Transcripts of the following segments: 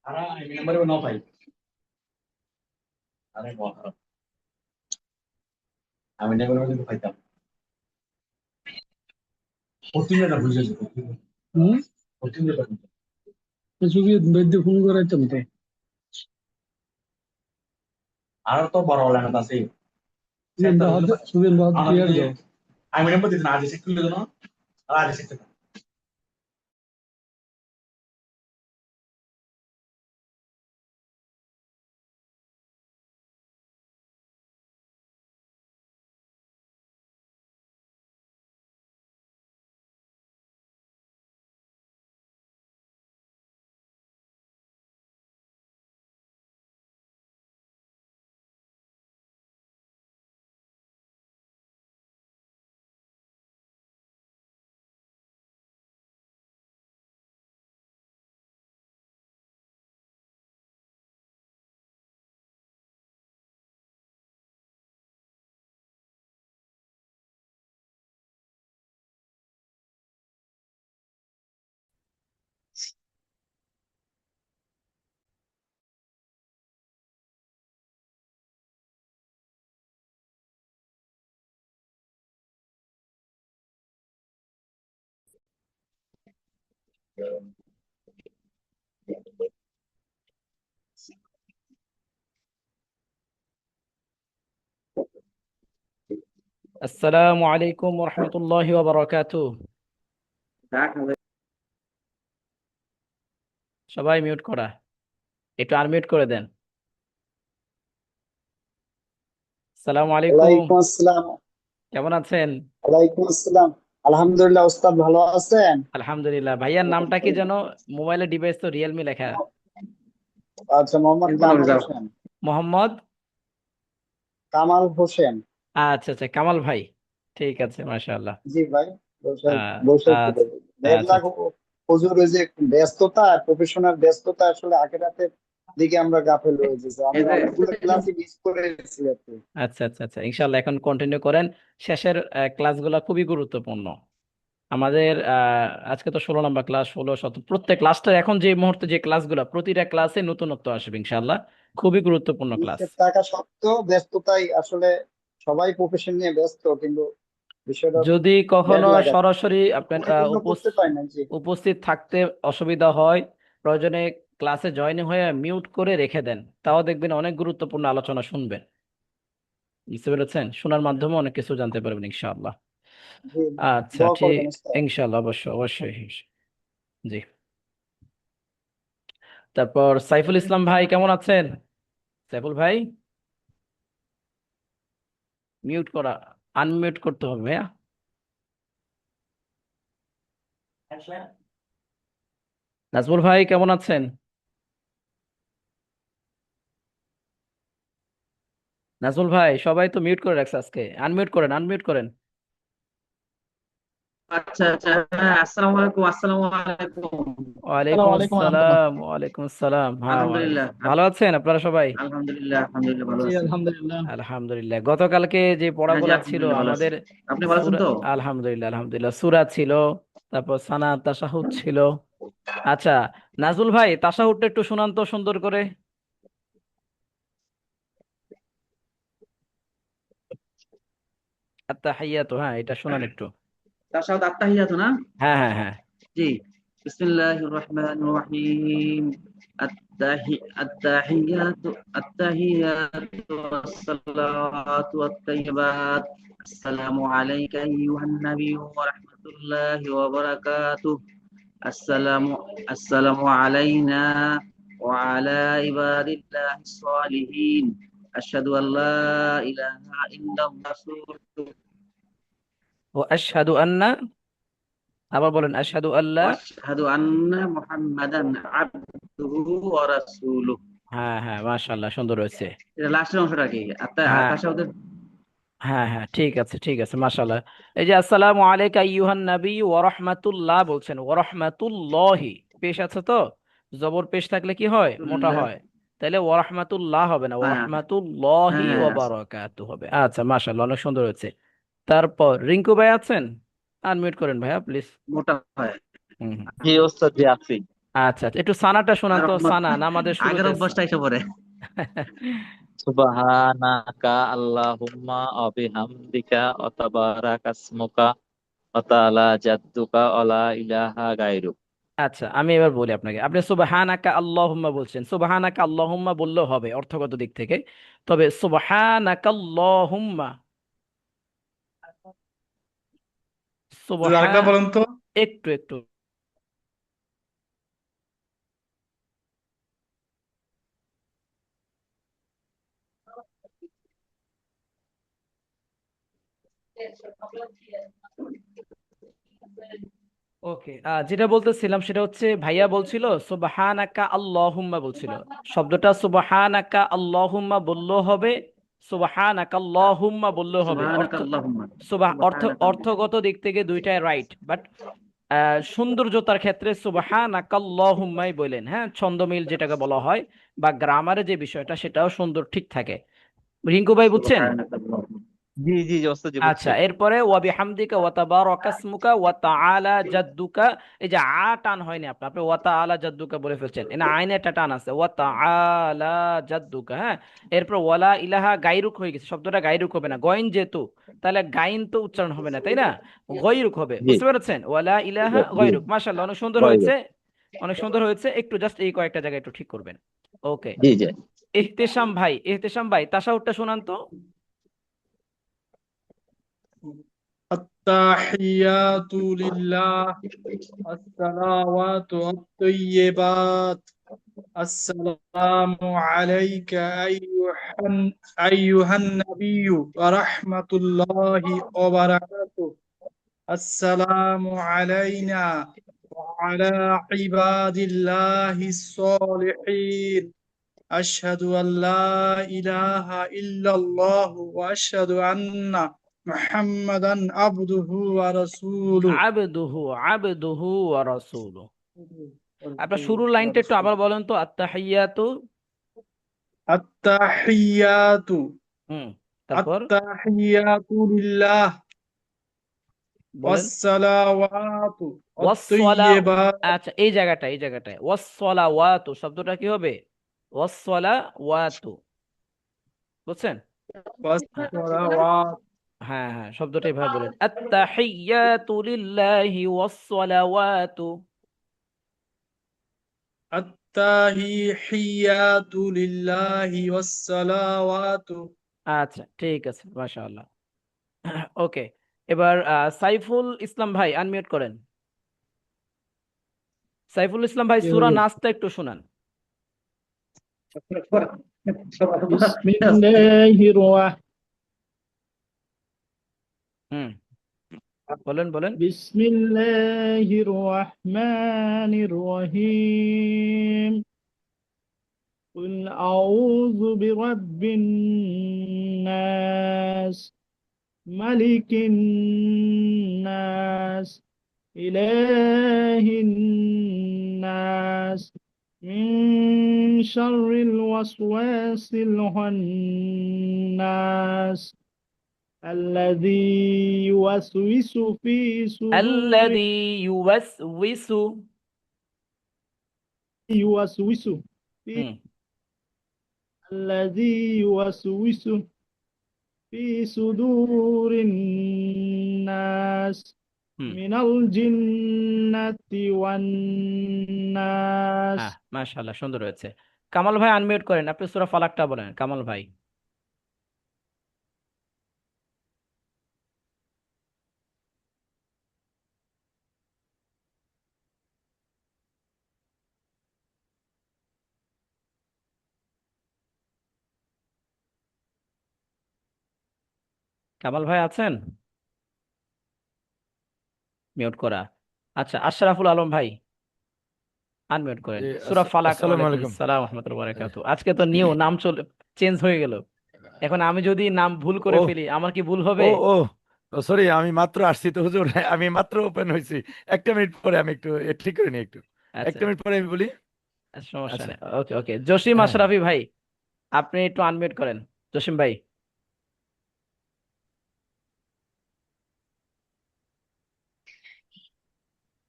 Ahora, mi nombre es Nofai. Ahora es Guajardo. আমি নেগুলো কিন্তু খাইতাম প্রতিদিনটা বুঝেছি হুম। প্রতিদিনটা ছবি বৈদ্য ফোন করাইতাম তো। আর তো বড় হলেন না তাসি সুবিন সেন্টার বাহাদুর, সুবিন বাহাদুর আমাদের ইয়ার দাও। আমি নেব দিন আজ শিখতে দিল না আজ শিখতে আসসালামু আলাইকুম রহমতুল্লাহি ওয়া বারাকাতুহু। সবাই মিউট করা, একটু আনমিউট করে দেন। আসসালামু আলাইকুম, ওয়ালাইকুম আসসালাম। কেমন আছেন? ওয়ালাইকুম আসসালাম। আলহামদুলিল্লাহ, ওস্তাদ ভালো আছেন? আলহামদুলিল্লাহ। ভাইয়ার নামটা কি যেন? মোবাইলের ডিভাইস তো রিয়েলমি লেখা। আচ্ছা, মোহাম্মদ কামাল হোসেন। মোহাম্মদ? কামাল হোসেন। আচ্ছা আচ্ছা, কামাল ভাই। ঠিক আছে, মাশাআল্লাহ। জি ভাই, বসে আহ, বসে আচ্ছা আচ্ছা দেখলাম হুজুর, ওই যে ব্যস্ততা, প্রফেশনাল ব্যস্ততা, আসলে আখেরাতের দিকে আমরা গাফেল হয়ে গেছি। আমি অনেকগুলো ক্লাসই মিস করেছি আর কি। আচ্ছা আচ্ছা আচ্ছা, ইনশাআল্লাহ এখন কন্টিনিউ করেন। শেষের ক্লাসগুলো খুবই গুরুত্বপূর্ণ আমাদের। আজকে তো 16 নম্বর ক্লাস, 16, 17 প্রত্যেক ক্লাসটা, এখন যে মুহূর্তে যে ক্লাসগুলো, প্রতিটা ক্লাসে নতুনত্ব আসবে ইনশাআল্লাহ। খুবই গুরুত্বপূর্ণ ক্লাস। নিচের টাকা সত্ত্বেও ব্যস্ততাই আসলে, সবাই প্রফেশন নিয়ে ব্যস্ত, কিন্তু বিষয়টা যদি ব্যাড কখনো লাগা, সরাসরি আপনার পরিপূর্ণ করতে পারি না। জি উপস্থিত থাকতে অসুবিধা হয়, প্রয়োজনে ক্লাসে জয়েন হয়ে মিউট করে রেখে দেন, তাও দেখবেন অনেক গুরুত্বপূর্ণ আলোচনা শুনবেন। বুঝতে পেরেছেন? শোনার মাধ্যমে অনেক কিছু জানতে পারবেন ইনশাআল্লাহ। জি, আচ্ছা দোয়া ঠিক, করবেন উস্তাদ। ইনশাআল্লাহ, অবশ্যই অবশ্যই। জি। তারপর সাইফুল ইসলাম ভাই কেমন আছেন? সাইফুল ভাই, মিউট করা, আনমিউট করতে হবে ভাইয়া। নাজমুল ভাই কেমন আছেন? নাজমুল ভাই, সবাই তো মিউট করে রাখছে আজকে, আনমিউট করেন, আনমিউট করেন। আচ্ছা আচ্ছা, হ্যাঁ, আসসালামু আলাইকুম। আসসালামু আলাইকুম। আসসালামু ওয়ালাইকুম আলাইকুম রহমতুল্লাহ। আসসালাম, ওয়ালাইকুম আসসালাম। হ্যাঁ, আলহামদুলিল্লাহ। ভালো আছেন আপনারা সবাই? আলহামদুলিল্লাহ, আলহামদুলিল্লাহ ভালো জি আছি। আলহামদুলিল্লাহ। আলহামদুলিল্লাহ। গতকালকে যে হ্যাঁ জি, পড়াগুলা ছিল আলহামদুলিল্লাহ ভালো আছি। আমাদের, আপনি ভালো আছেন সূরা, তো? আলহামদুলিল্লাহ আলহামদুলিল্লাহ, সূরা ছিল, তারপর সানা তাশাহুদ ছিল। আচ্ছা, নাজমুল ভাই তাশাহুদটা একটু শোনান তো সুন্দর করে। আত্তাহিয়াতু, হ্যাঁ এটা শোনান একটু। তাশাহুদ আত্তাহিয়াতু না? হ্যাঁ হ্যাঁ হ্যাঁ। জি। বিসমিল্লাহির রহমানির রহিম। আত্তাহিয়াতু আত্তাহিয়াতু ওয়াসসালাতু ওয়াত-তাইয়্যিবাত। আসসালামু আলাইকা আইয়ুহান নাবিয়্যু ওয়া রাহমাতুল্লাহি ওয়া বারাকাতুহু। আসসালামু আসসালামু আলাইনা ওয়া আলা ইবাদিল্লাহিস সালিহিন। আশহাদু আল্লা ইলাহা ইল্লাল্লাহ ও আশহাদু আন্না, আবার বলেন আশহাদু আল্লাহ। ওয়া আশহাদু আন্না মুহাম্মাদান আবদুহু ওয়া রাসূলুহু। হ্যাঁ হ্যাঁ, মাশাআল্লাহ, সুন্দর হয়েছে। এটা লাস্টের অংশটা কি? হ্যাঁ তাশাহুদের হ্যাঁ হ্যাঁ, ঠিক আছে ঠিক আছে, মাশাআল্লাহ। এই যে আসসালামু আলাইকা আইয়ুহান নবী ওয়া রাহমাতুল্লাহ বলছেন, ওয়া রাহমাতুল্লাহি পেশ আছে তো, জবর পেশ থাকলে কি হয়? মোটা রাসূলুল্লাহ। হয়। তাহলে ওয়া রাহমাতুল্লাহ হবে না, ওয়া হ্যাঁ রাহমাতুল্লাহি হ্যাঁ ওয়া হ্যাঁ, বারাকাতুহু হবে। আচ্ছা, মাশাআল্লাহ, অনেক সুন্দর হয়েছে। তারপর রিঙ্কু ভাই আছেন? আনমিউট করেন ভাইয়া প্লিজ। মোটা হয়। হুম হুম। জি ওস্তাদ, জি আছি। আচ্ছা আচ্ছা, একটু সানাটা শোনান তো, রহমত সানা নামাজের আগের শুরুতে অভ্যাসটা এসে পড়ে। সুবহানাকা আল্লাহুম্মা ওয়া বিহামদিকা ওয়া তাবারাকাসমুকা ওয়া তাআলা জাদ্দুকা ওয়া লা ইলাহা গায়রুক। আচ্ছা, আমি এবার বলি আপনাকে, আপনি সুবহানাকা আল্লাহুম্মা বলছেন, সুবহানাকা আল্লাহুম্মা বললেও হবে অর্থগত দিক থেকে, তবে সুবহানাকা আল্লাহুম্মা, আরেকবার সুবহান, বলেন তো। একটু একটু, ওকে। যেটা বলতেছিলাম সেটা হচ্ছে, ভাইয়া বলছিল সুবহানাকা আল্লাহুম্মা বলছিল, শব্দটা সুবহানাকা আল্লাহুম্মা বললেও হবে, সুবহানাকা আল্লাহুম্মা বললেও হবে। সুবহানাকা আল্লাহুম্মা, সুবহানাকা অর্থগত দিক থেকে দুইটাই রাইট, বাট সৌন্দর্যতার ক্ষেত্রে সুবহানাকা আল্লাহুম্মাই বলেন, হ্যাঁ, ছন্দমিল যেটাকে বলা হয়, বা গ্রামারে যে বিষয়টা সেটাও সুন্দর ঠিক থাকে। রিঙ্কু ভাই বুঝছেন? সুবহানাকা আল্লাহুম্মা। জি জি জি, ওস্তাদ জি আচ্ছা, বুঝছি। এরপরে ওয়া বিহামদিকা ওয়া তাবারাকাসমুকা ওয়া তাআলা জাদ্দুকা, এই যে টান হয়নি, আপনি আপনি ওয়া তাআলা জাদ্দুকা বলে ফেলছেন, এনা আইনে একটা টান আছে, ওয়া তাআলা জাদ্দুকা, হ্যাঁ। এরপর ওয়ালা ইলাহা গায়রুক হয়ে গেছে, শব্দটা গায়রুক হবে না, গয়েন যেহেতু, তাহলে গাইন তো উচ্চারণ হবে না, তাই না, গয়রুক হবে, জি বুঝতে পেরেছেন? ওয়ালা ইলাহা জি, গয়রুক, মাশাআল্লাহ, অনেক সুন্দর হয়েছে, গায়রুক। অনেক সুন্দর হয়েছে, একটু জাস্ট এই কয়েকটা জায়গায় একটু ঠিক করবেন। ওকে। জি জি। ইহতেশাম ভাই তাশাহুদটা শোনান তো। التحيات لله الصلوات الطيبات السلام عليك أيها النبي ورحمة الله وبركاته السلام علينا وعلى عباد الله الصالحين أشهد أن لا إله إلا الله وأشهد أن محمدا عبده ورسوله আবদুহু আবদুহু ওয়া রাসূলুহু। আপনার শুরুর লাইনটা একটু আবার বলেন তো, আত্তাহিয়াতু। التحيات হুম, তারপর التحيات لله বলেন والصلوات ওয়াসসালা, الطيبات আচ্ছা, এই জায়গাটায় ওয়াসসালাওয়াতু শব্দটা কি হবে? ওয়াসসালাওয়াতু, বুঝছেন? والصلوات হ্যাঁ হ্যাঁ, শব্দটা এভাবে বলেন, আত্তাহিয়াতু লিল্লাহি ওয়াসসালাওয়াতু। التحيات لله والصلوات আচ্ছা, ঠিক আছে, মাশাআল্লাহ। ওকে, এবার সাইফুল ইসলাম ভাই আনমিউট করেন। সাইফুল ইসলাম ভাই কি সূরা হলো? নাসটা একটু শুনান। বিসমিল্লাহির রাহ- হুম, বলেন বলেন। বিসমিল্লাহির রহমানির রহিম। قل أعوذ برب الناس ملك الناس إله الناس من شر الوسواس الخناس الذي يوسوس في صدور আল্লাযী ইউওয়াসওয়িসু। يوسوس في হুম الذي يوسوس في صدور الناس হুম, من الجنة والناس। হ্যাঁ, মাশাআল্লাহ, সুন্দর হয়েছে। কামাল ভাই আনমিউট করেন, আপনি সূরা ফালাকটা বলেন, কামাল ভাই। কামাল ভাই আছেন? মিউট করা। আচ্ছা, আশরাফুল আলম ভাই আনমিউট করেন, জি, সূরা ফালাক। আসসালামু ওয়ালাইকুম আলাইকুম। আসসালাম ওয়া রাহমাতুল্লাহি ওয়া বারাকাতুহু। আজকে তো নিউ নাম চলে চেঞ্জ হয়ে গেল, এখন আমি যদি নাম ভুল করে ও ফেলি আমার কি ভুল ও হবে? ও সরি, আমি মাত্র আসছি তো হুজুর, আমি মাত্র ওপেন হয়েছি। একটা মিনিট পরে আমি একটু ঠিক করে নিই একটু। আচ্ছা, একটা মিনিট পরে আমি বলি। সমস্যা আচ্ছা। নেই, ওকে ওকে। জসিম হ্যাঁ হ্যাঁ। আশরাফি ভাই, আপনি একটু আনমিউট করেন, জসিম ভাই।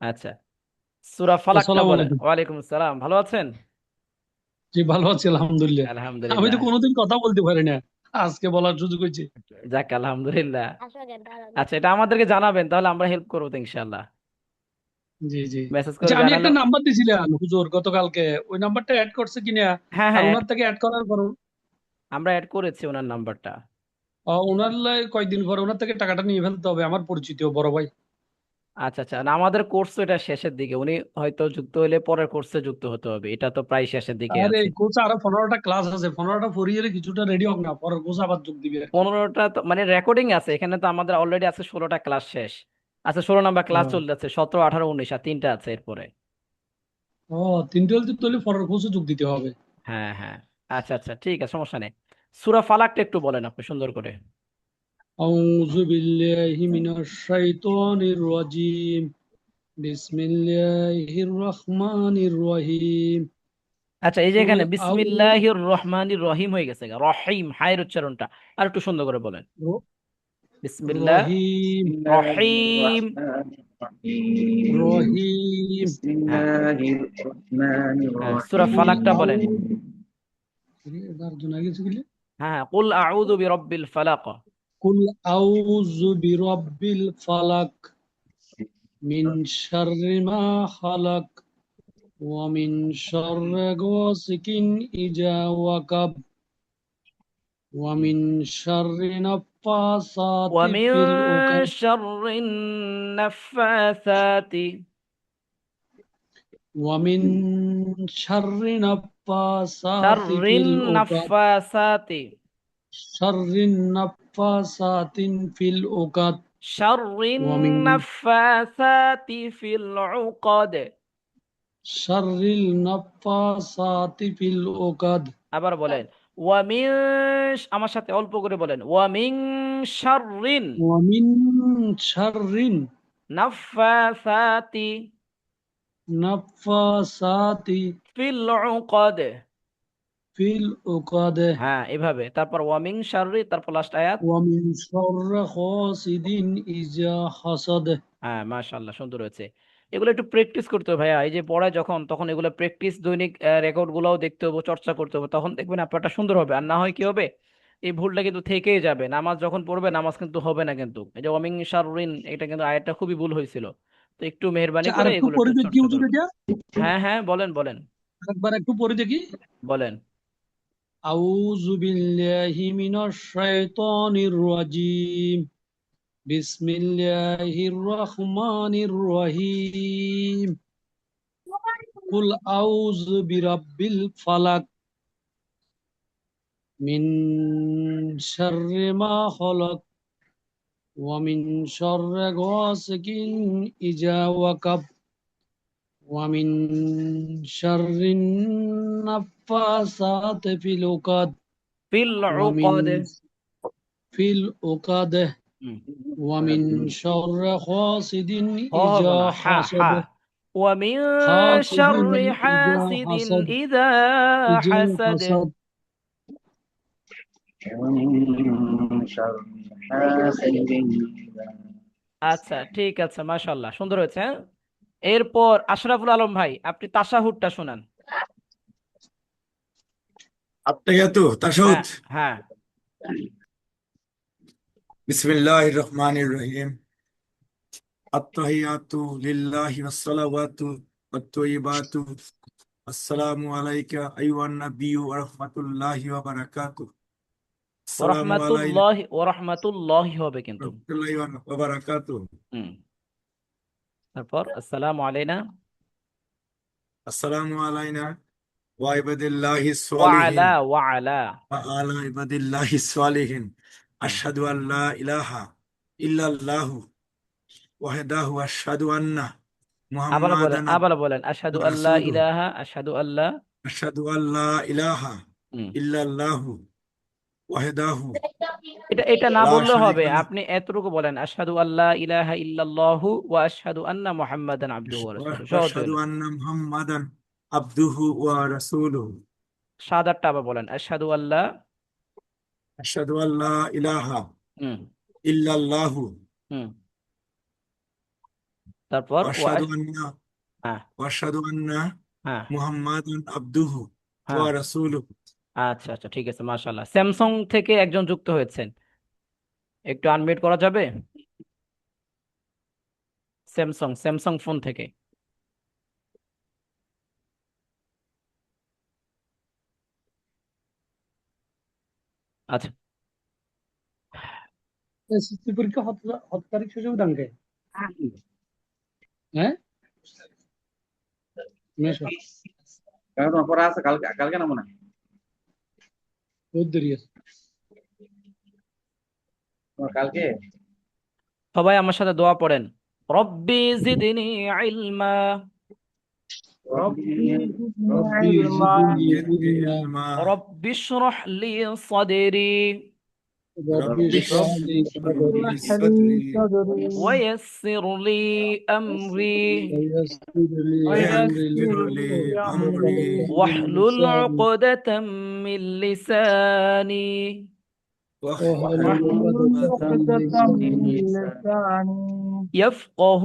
আচ্ছা, সূরা ফালাকটা আসসালামু বলেন। আলাইকুম। ওয়ালাইকুম আসসালাম, ভালো আছেন? জি, ভালো আছি আলহামদুলিল্লাহ। আমি তো আলহামদুলিল্লাহ। কোনোদিন কথা বলতে পারি না, আজকে বলার সুযোগ হয়েছে। যাক আলহামদুলিল্লাহ। আচ্ছা, এটা আমাদেরকে জানাবেন, তাহলে আমরা হেল্প করবো তো ইনশাআল্লাহ। জি জি। মেসেজ করে আচ্ছা, আমি জানালো। একটা নাম্বার দিছিলাম হুজুর গতকালকে, ওই নাম্বারটা অ্যাড করছে কিনা? হ্যাঁ আর হ্যাঁ, ওনার থেকে অ্যাড করার পর আমরা অ্যাড করেছি ওনার নাম্বারটা। ওনার কয়েকদিন পরে ওনার থেকে টাকাটা নিয়ে ফেলতে হবে, আমার পরিচিত বড় ভাই। আচ্ছা আচ্ছা, না আমাদের কোর্স তো এটা শেষের দিকে, উনি হয়তো যুক্ত হলে পরের কোর্সে যুক্ত হতে হবে, এটা তো প্রায় শেষের দিকে আরে আছে। কোচ আরো 15টা ক্লাস আছে, 15টা পড়িয়ে কিছুটা রেডি হোক না, পরের কোচ আবার যোগ দিবে আর কি। 15টা তো মানে রেকর্ডিং আছে এখানে, তো আমাদের অলরেডি আছে 16টা ক্লাস শেষ। আচ্ছা, 16 নাম্বার ক্লাস ও, চলতেছে, 17, 18, 19 আর 3টা আছে এরপরে। ও, 3টে হলে তো পরের কোচে যোগ দিতে হবে। হ্যাঁ হ্যাঁ। আচ্ছা আচ্ছা, ঠিক আছে, সমস্যা নেই। সূরা ফালাকটা একটু বলেন আপনি সুন্দর করে। আউযু বিল্লাহি মিনাশ শাইতানির রাজিম। বিসমিল্লাহির রহমানির রহিম। আচ্ছা, এই যে কুল এখানে আউ বিসমিল্লাহির রহমানির রহিম হয়ে গেছে, রহিম হায়ের উচ্চারণটা আর একটু সুন্দর করে বলেন। বিসমিল্লাহ রহিম রহিম। রহিম। হ্যাঁ হ্যাঁ, সূরা কুল ফালাকটা আউ বলেন। এটার জন্য আগে গেলে হ্যাঁ হ্যাঁ, কুল আউযু বিরাব্বিল ফালাক। কুল আউযু বিরাব্বিল ফালাক মিন শাররি মা খালাক ওয়া মিন শাররি গাসিকিন ইজা ওয়াকাব ওয়া মিন শাররি নাফাসাতি ومن ফিল উকাদ شر النفاثات ওয়া মিন শাররি নাফাসাতি شر ফিল উকাদ النفاثات শাররি নাফাসাতিন ফিল উকাদ شر ওয়া মিন النفاثات في العقد। শাররিল নাফাসাতি ফিল উকাদ আবার বলেন, ওয়ামিন, আমার সাথে অল্প করে বলেন, ওয়ামিন শাররিন ওয়া মিন শাররিন নাফাসাতি নাফাসাতি ফিল উকদ। ফিল উকাদ হ্যাঁ, এভাবে, তারপর ওয়ামিন শাররি, তারপর লাস্ট আয়াত। ওয়া মিন শাররি হাসিদিন ইজা হাসাদ। হ্যাঁ, মাশাআল্লাহ, সুন্দর হয়েছে। এগুলো একটু প্র্যাকটিস করতে হবে ভাইয়া, এই যে পড়ায় যখন তখন এগুলো প্র্যাকটিস, দৈনিক রেকর্ড গুলাও দেখতে হবে, চর্চা করতে হবে, তখন দেখবেন আপনারটা সুন্দর হবে। আর না হয় কি হবে, এই ভুলটা কিন্তু থেকেই যাবে, নামাজ যখন পড়বে নামাজ কিন্তু হবে না। কিন্তু এই যে ওয়ামিন শাররিন, এটা কিন্তু আয়াতটা খুবই ভুল হয়েছিল। তো একটু মেহেরবানি আচ্ছা, আর করে একটু এগুলো পরে একটু দেখি চর্চা হুজুর করবেন। এটা, হ্যাঁ হ্যাঁ, বলেন বলেন একবার একটু পরে দেখি। বলেন। আউযু বিল্লাহি মিনাশ শাইতানির রাজিম। বিসমিল্লাহির রহমানির রহিম। কুল আউযু বিরাব্বিল ফালাক মিন শাররি মা খালাক ওয়া মিন শাররি গাসিকিন ইজা ওয়াকাব ওয়া মিন শাররিন নাফাসাতি ফিল উকাদ ফিল ওয়া মিন উকদ। ফিল উকাদ হুম, ওয়া মিন শাররি হাসিদিন হ হবে ইজা না, হা হা। হাসাদ। ওয়ামিন হাসিদিন শাররি ইজা হাসিদিন হাসাদ ইযা ইজা হাসাদ। হাসাদ। আচ্ছা, ঠিক আছে, মাশাআল্লাহ, সুন্দর হয়েছে। হ্যাঁ, এরপর আশরাফুল আলম ভাই, আপনি তাশাহুদটা শোনান। আত্তাহিয়াতু হ্যাঁ তাশাহুদ। হ্যাঁ। বিসমিল্লাহির রহমানির রহিম। আত্তাহিয়াতু লিল্লাহি ওয়াসসালাওয়াতু ওয়াত-তাইয়্যিবাতু আসসালামু আলাইকা আইয়ুহান নাবিয়্যু ওয়া রাহমাতুল্লাহি ওয়া বারাকাতুহু। আসসালামু আলাইনা ওয়া রাহমাতুল্লাহি হবে ওয়া কিন্তু। রাহমাতুল্লাহি ওয়া বারাকাতুহু। হুম, তারপর আসসালামু আলাইনা আসসালামু আলাইনা ওয়া ইবাদিল্লাহিস ওয়া সালিহিন আলা ওয়া আলা। ওয়া আলা ইবাদিল্লাহিস সালিহিন। হুম, আশহাদু আল্লা ইলাহা ইল্লাল্লাহু ওয়াহদাহু ওয়া আশহাদু আন্না মুহাম্মাদান আবার বলেন, আশহাদু আবদুহু ওয়া আল্লা রাসূলুহু। ইলাহা, আশহাদু আল্লাহ। আশহাদু আল্লা ইলাহা হুম, ইল্লাল্লাহু ওয়াহদাহু এটা না লা বললেও হবে, শারীকা লাহু আপনি এতটুকু বলেন, আশহাদু আল্লা ইলাহা ইল্লাল্লাহু ওয়া আশহাদু আন্না মুহাম্মাদান আবদুহু ওয়া রাসূলুহু, ওয়া সহজ আশহাদু হলো। আন্না মুহাম্মাদান আবদুহু ওয়া রাসূলুহু। শাহাদাতটা আবার বলেন, আশহাদু আল্লাহ। আশহাদু আল্লা ইলাহা হুম ইল্লাল্লাহু হুম, তারপর ওয়া আশহাদু আন্না হ্যাঁ وأشهد أن হ্যাঁ محمدا عبده হ্যাঁ ورسوله আচ্ছা আচ্ছা ঠিক আছে মাশাআল্লাহ। স্যামসাং থেকে একজন যুক্ত হয়েছেন, একটু আনমিউট করা যাবে? স্যামসাং স্যামসাং ফোন থেকে। আচ্ছা এসএসসি পরীক্ষা কত তারিখ শেষ হবে দাঙ্গে? হ্যাঁ মেশো কারণ তোমার পড়া আছে কালকে, কালকে না মনে হয় বহুত দেরি আছে। তোমার কালকে। সবাই আমার সাথে দোয়া পড়েন, রব্বি জিদনি ইলমা। ربي রব্বি زدني জিদনি زدني ইলমা علما রব্বি ইশরাহ লি সাদরি রব্বি رب ইশরাহ লি اشرح সাদরি لي اشرح لي صدري صدري ويسر لي أمري ويسر لي امري ويسر لي أمري واحلل لساني عقدة من لساني واحلل واحلل عقدة من عقدة من لساني لساني يفقه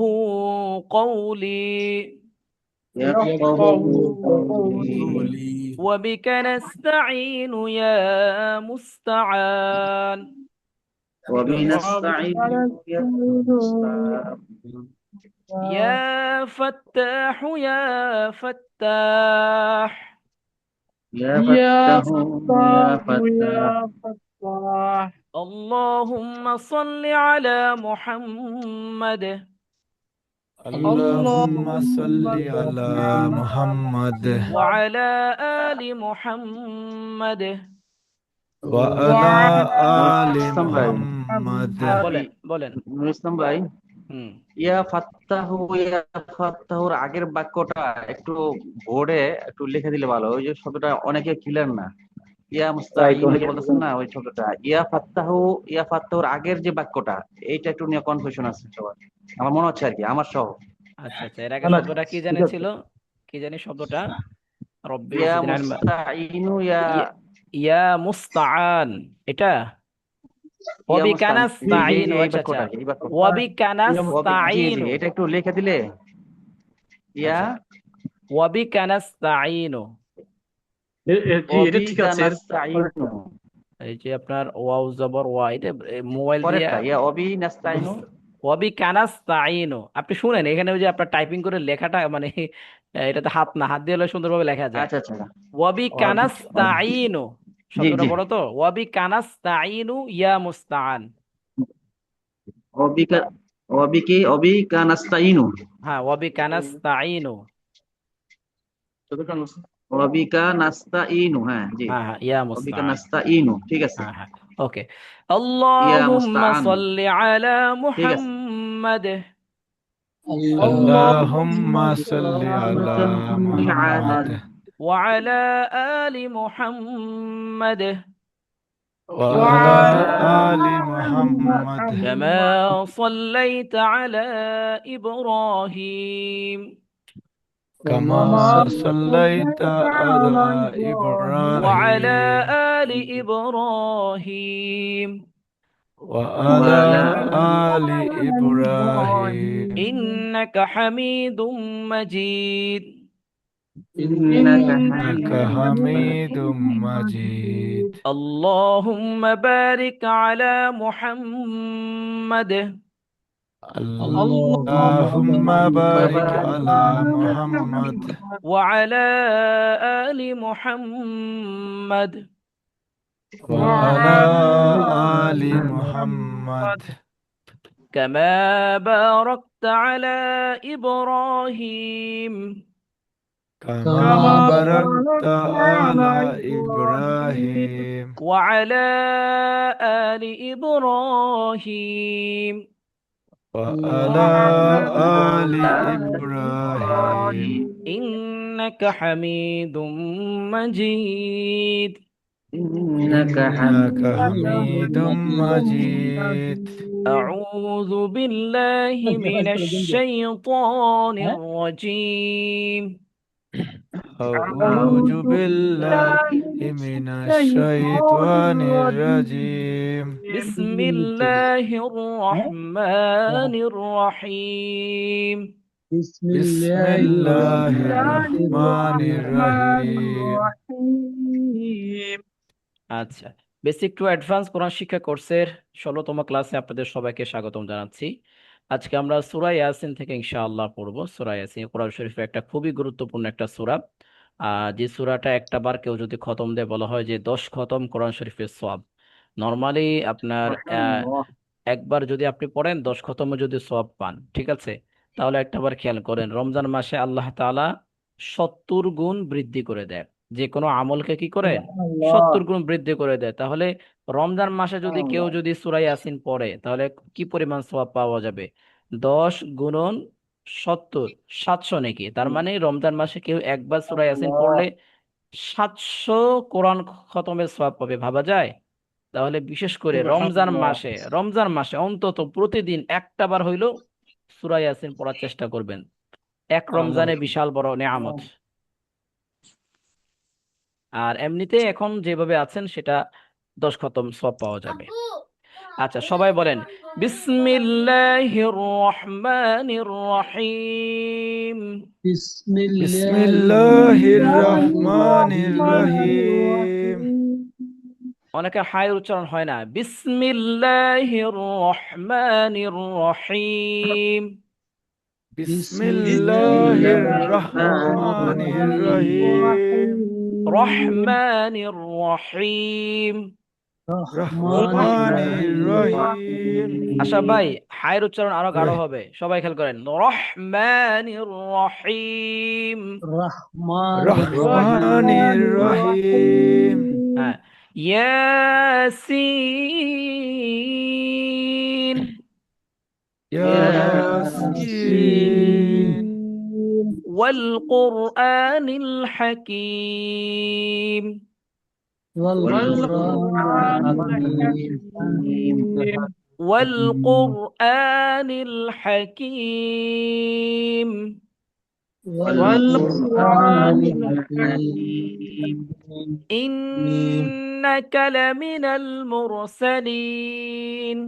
قولي يفقه يفقه قولي. قولي قولي وبك نستعين يا مستعان وبنستعين يا مستعان. يا فتاح يا فتاح يا يا فتاه يا فتاح فتاه يا فتاح اللهم صل على محمد اللهم صل اللهم على صل على محمد محمد وعلى آل محمد وعلى آل ইসলাম ভাই, محمد বলেন বলেন। ইসলাম ভাই, হুম ইয়া ফাত্তাহুর আগের বাক্যটা একটু বোর্ডে একটু লিখে দিলে ভালো। ওই যে শব্দটা অনেকে ক্লিয়ার না। ইয়া মুস্তাঈন যে বলতেছেন না, ওই শব্দটা ইয়া ফাত্তাহুর আগের যে বাক্যটা, এইটা একটু নিয়ে কনফিউশন আছে সবার, আমার মনে হচ্ছে আর কি, আমার সহ। আচ্ছা আচ্ছা, এর আগে শব্দটা কি জানি ছিল, কি জানি শব্দটা? রব্বি ইয়া জিদনি ইলমা। মুস্তাঈনু ইয়া ইয়া মুস্তাআন, এটা ওয়াবিকা মুস্তাঈন, জি জি জি, নাস্তাঈনু। এই আচ্ছা আচ্ছা, বাক্যটা, এই বাক্যটা। ওয়াবিকা জি জি, নাস্তাঈনু। এটা একটু লিখে দিলে। ইয়া আচ্ছা, ওয়াবিকা নাস্তাঈনু। জি এটা ঠিক অবিকা আছে। নাস্তাঈনু, এই যে আপনার ওয়াও জবর ওয়া, এটা মোবাইল দিয়ে পরেরটা ইয়া অবি নাস্তাঈনু। ওয়াবিকা নাস্তাঈনু। আপনি শুনেন এখানে ওই যে আপনার টাইপিং করে লেখাটা মানে এটাতে হাত না, হাত দিয়ে হলে সুন্দরভাবে লেখা যায়। আচ্ছা আচ্ছা, ওয়াবিকা নাস্তাঈনু, জি শব্দটা জি, বড় তো, ওয়াবিকা নাস্তাঈনু ইয়া মুস্তাআন। অবিকা অবিকা নাস্তাঈনু, হ্যাঁ ওয়াবিকা নাস্তাঈনু। অবিকা নাস্তাঈনু, হ্যাঁ জি, হ্যাঁ হ্যাঁ ইয়া অবিকা মুস্তাআন। নাস্তাঈনু, ঠিক আছে। হ্যাঁ হ্যাঁ ওকে। ইয়া আল্লাহুম্মা মুস্তাআন, সাল্লি আলা ঠিক আছে। মুহাম্মাদ اللهم صل على محمد ওয়া আলা আলি মুহাম্মাদ وعلى آل محمد কামা সাল্লাইতা আলা ইব্রাহিম كما صليت على وعلى إبراهيم آل إبراهيم وعلى وعلى آل إبراهيم إنك حميد مجيد إنك إنك حميد حميد مجيد اللهم بارك على محمد اللهم بارك على محمد وعلى آل محمد وعلى آل محمد كما باركت على إبراهيم كما باركت على إبراهيم وعلى آل إبراهيم وعلى آل إبراهيم إنك حميد مجيد إنك إنك حميد حميد مجيد أعوذ بالله من الشيطان الرجيم أعوذ بالله من الشيطان الرجيم بسم الله الرحمن الرحيم বিসমিল্লাহির রহমানির রহিম। রহিম। আচ্ছা, বেসিক টু অ্যাডভান্স কোরআন শিক্ষা কোর্সের 16তম ক্লাসে আপনাদের সবাইকে স্বাগতম জানাচ্ছি। আজকে আমরা সূরা ইয়াসিন থেকে ইনশাআল্লাহ পড়ব। সূরা ইয়াসিন কোরআন শরীফের একটা খুবই গুরুত্বপূর্ণ একটা সূরা। যে সূরাটা একটা বার কেউ যদি খতম দেয় বলা হয় যে 10 খতম কোরআন শরীফের সওয়াব। নর্মালি আপনার একবার যদি আপনি পড়েন 10 খতমে যদি সওয়াব পান, ঠিক আছে? তাহলে একটা বার খেয়াল করেন, রমজান মাসে আল্লাহ তাআলা 70 গুণ বৃদ্ধি করে দেয়। যে কোনো আমলকে কি করেন? 70 গুণ বৃদ্ধি করে দেয়। তাহলে রমজান মাসে যদি কেউ যদি সূরা ইয়াসিন পড়ে তাহলে কি পরিমাণ সওয়াব পাওয়া যাবে? 10 গুণন 70, 700 নাকি। তার মানে রমজান মাসে কেউ একবার সূরা ইয়াসিন পড়লে 700 কোরআন খতমের সওয়াব পাবে, ভাবা যায়? তাহলে বিশেষ করে রমজান মাসে অন্তত প্রতিদিন একটা বার হইলেও সূরা ইয়াসিন পড়ার চেষ্টা করবেন। এক রমজানে বিশাল বড় নেয়ামত। আর এমনিতে এখন যেভাবে আছেন সেটা 10 খতম সওয়াব পাওয়া যাবে। আচ্ছা, সবাই বলেন বিসমিল্লাহির রহমানির রহিম। বিসমিল্লাহির রহমানির রহিম। অনেকে হাই উচ্চারণ হয় না, বিসমিল্লাহির রহমানির রহিম। বিসমিল্লাহির রহমানির রহিম। রহমানির রহিম। রহমানির রহিম। আশা ভাই, হায়ের উচ্চারণ আরো গাঢ় হবে, সবাই খেয়াল করেন। রহমানির রহিম। রহমানির রহিম। হ্যাঁ, ইয়াসিন। ইয়াসিন। ওয়াল কুরআনিল হাকীম। ওয়াল কুরআনিল হাকীম। ইন্নাকা লামিনাল মুরসালিন।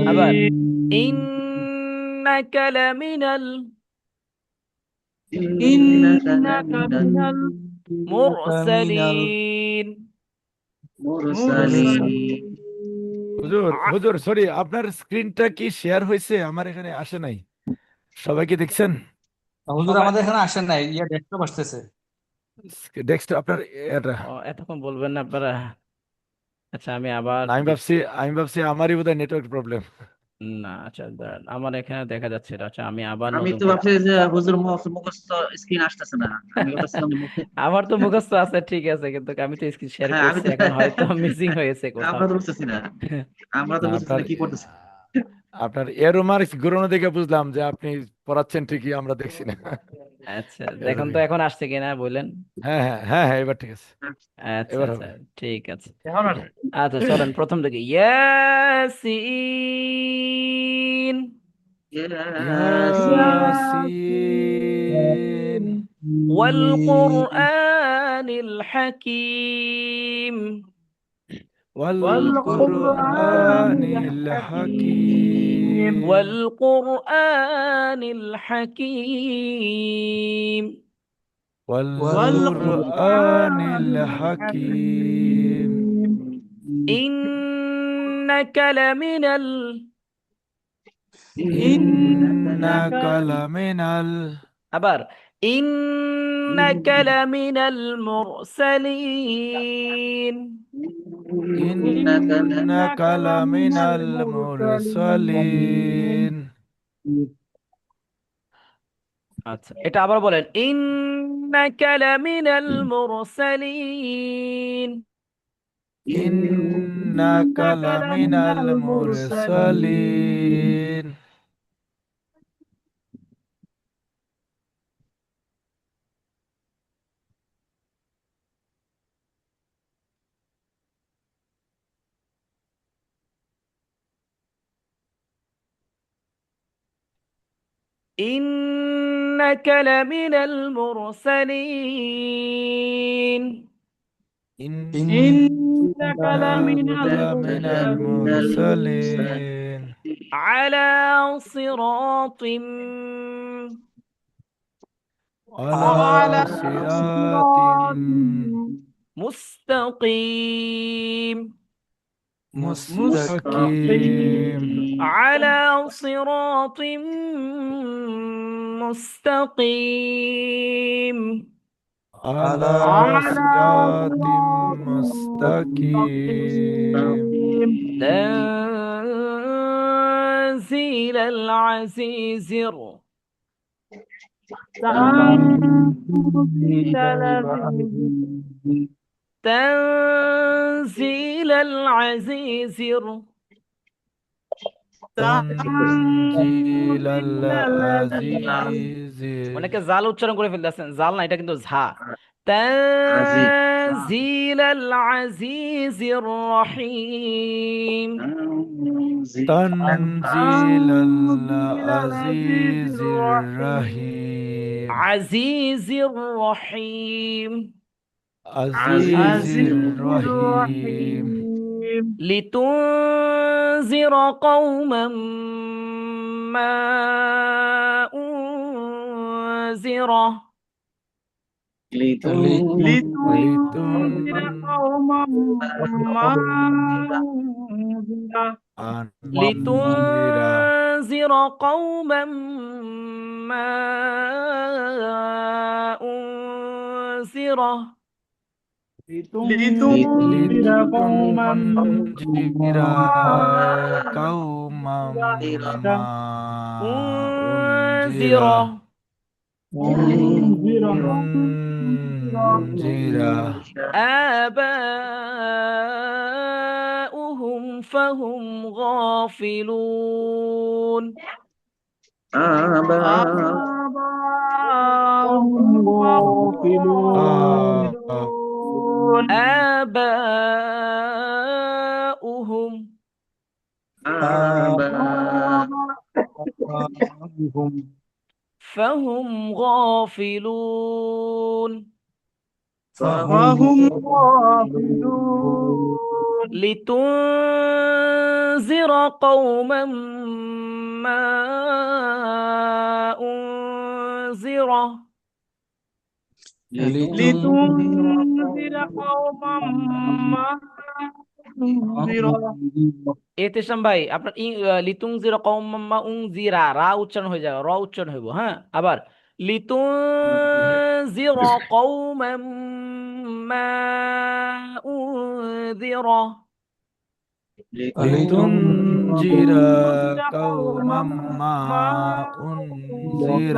আবার ইন্নাকা লামিনাল মুরসালিন। হুজুর হুজুর সরি, আপনার স্ক্রিনটা কি শেয়ার হয়েছে? আমার এখানে আসে নাই। সবাই কি দেখছেন? হুজুর সবাই আমাদের এখানে আসেন নাই, ডেস্কটপ আসতেছে। ডেস্কটপ আপনার এটা। এতক্ষণ বলবেন না আপনারা। আচ্ছা, আমি আবার না, আমি ভাবছি আমারই বোধহয় নেটওয়ার্ক প্রবলেম। না, আচ্ছা দাঁড়ান, আমার এখানে দেখা যাচ্ছে এটা। আচ্ছা, আমি আবার আমি নতুন তো করে ভাবছি যে হুজুর মুখস্থ স্ক্রিন আসতেছে না, আমি ভাবতেছিলাম যে আমার তো মুখস্থ আছে, ঠিক আছে, কিন্তু আমি তো স্ক্রিন শেয়ার হ্যাঁ আমি করছি, তো এখন হয়তো মিসিং হয়েছে কোথাও। আমরা তো বুঝতেছি না, আমরা তো না, বুঝতেছি আপনার না কি করতেছি। আপনার এরো মার্কস ঘুরানো দেখে বুঝলাম যে আপনি পড়াচ্ছেন ঠিকই, আমরা দেখছি না। আচ্ছা, দেখুন তো এরকমই। এখন আসছে কিনা বললেন। হ্যাঁ হ্যাঁ হ্যাঁ হ্যাঁ, এবার ঠিক আছে। আচ্ছা এবার আচ্ছা, হবে। ঠিক আছে। এখন আসে। আচ্ছা, চলেন প্রথম থেকে। ইয়াসিন। ইয়াসিন। ওয়াল কুরআনিল হাকীম। ওয়াল কুরআনিল হাকীম। ওয়াল কুরআনিল হাকীম। ওয়াল কুরআনিল হাকীম। ইন্নাকা লামিনাল ইন্নাকা লামিনাল আবার ইন্নাকা লামিনাল মুরসালিন। ইন্নাকা লামিনাল মুরসালিন। আচ্ছা, এটা আবার বলেন, ইন্নাকা লামিনাল মুরসালিন। ইন্নাকা লামিনাল মুরসালিন। إنك لمن المرسلين. إنك لمن لمن المرسلين على صراط على صراط مستقيم مستقيم على صراط مستقيم على صراط مستقيم تنزيل العزيز تنزيل العزيز تنزيل العزيز অনেকে জাল উচ্চারণ করে ফেলতেছেন, জাল না, এটা কিন্তু ঝা। আজি تنزيل العزيز الرحيم تنزيل العزيز الرحيم عزيز الرحيم عزيز الرحيم لتنذر قوما ما أنذر لتنذر لتنذر قوما ما أنذر لتنذر قوما ما أنذر أنذر آباؤهم فهم غافلون آباؤهم فهم غافلون لتنذر قوما ما أنذر এতেশাম ভাই, আপনার লিতুংজিরা কওমাম্মা উংজিরা রা উচ্চারণ হয়ে যাবে, র উচ্চারণ হইব। হ্যাঁ, আবার লিতুংজিরা কওমাম্মা উনজিরা لتنذر قوما ما أنذر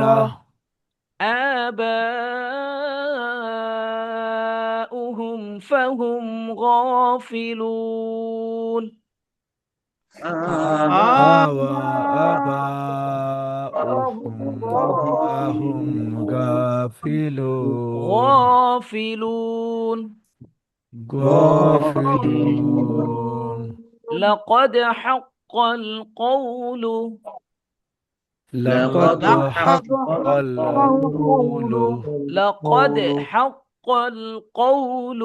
آباؤهم فهم غافلون آباؤهم فهم غافلون غافلون لقد حق القول لقد حق القول لقد حق القول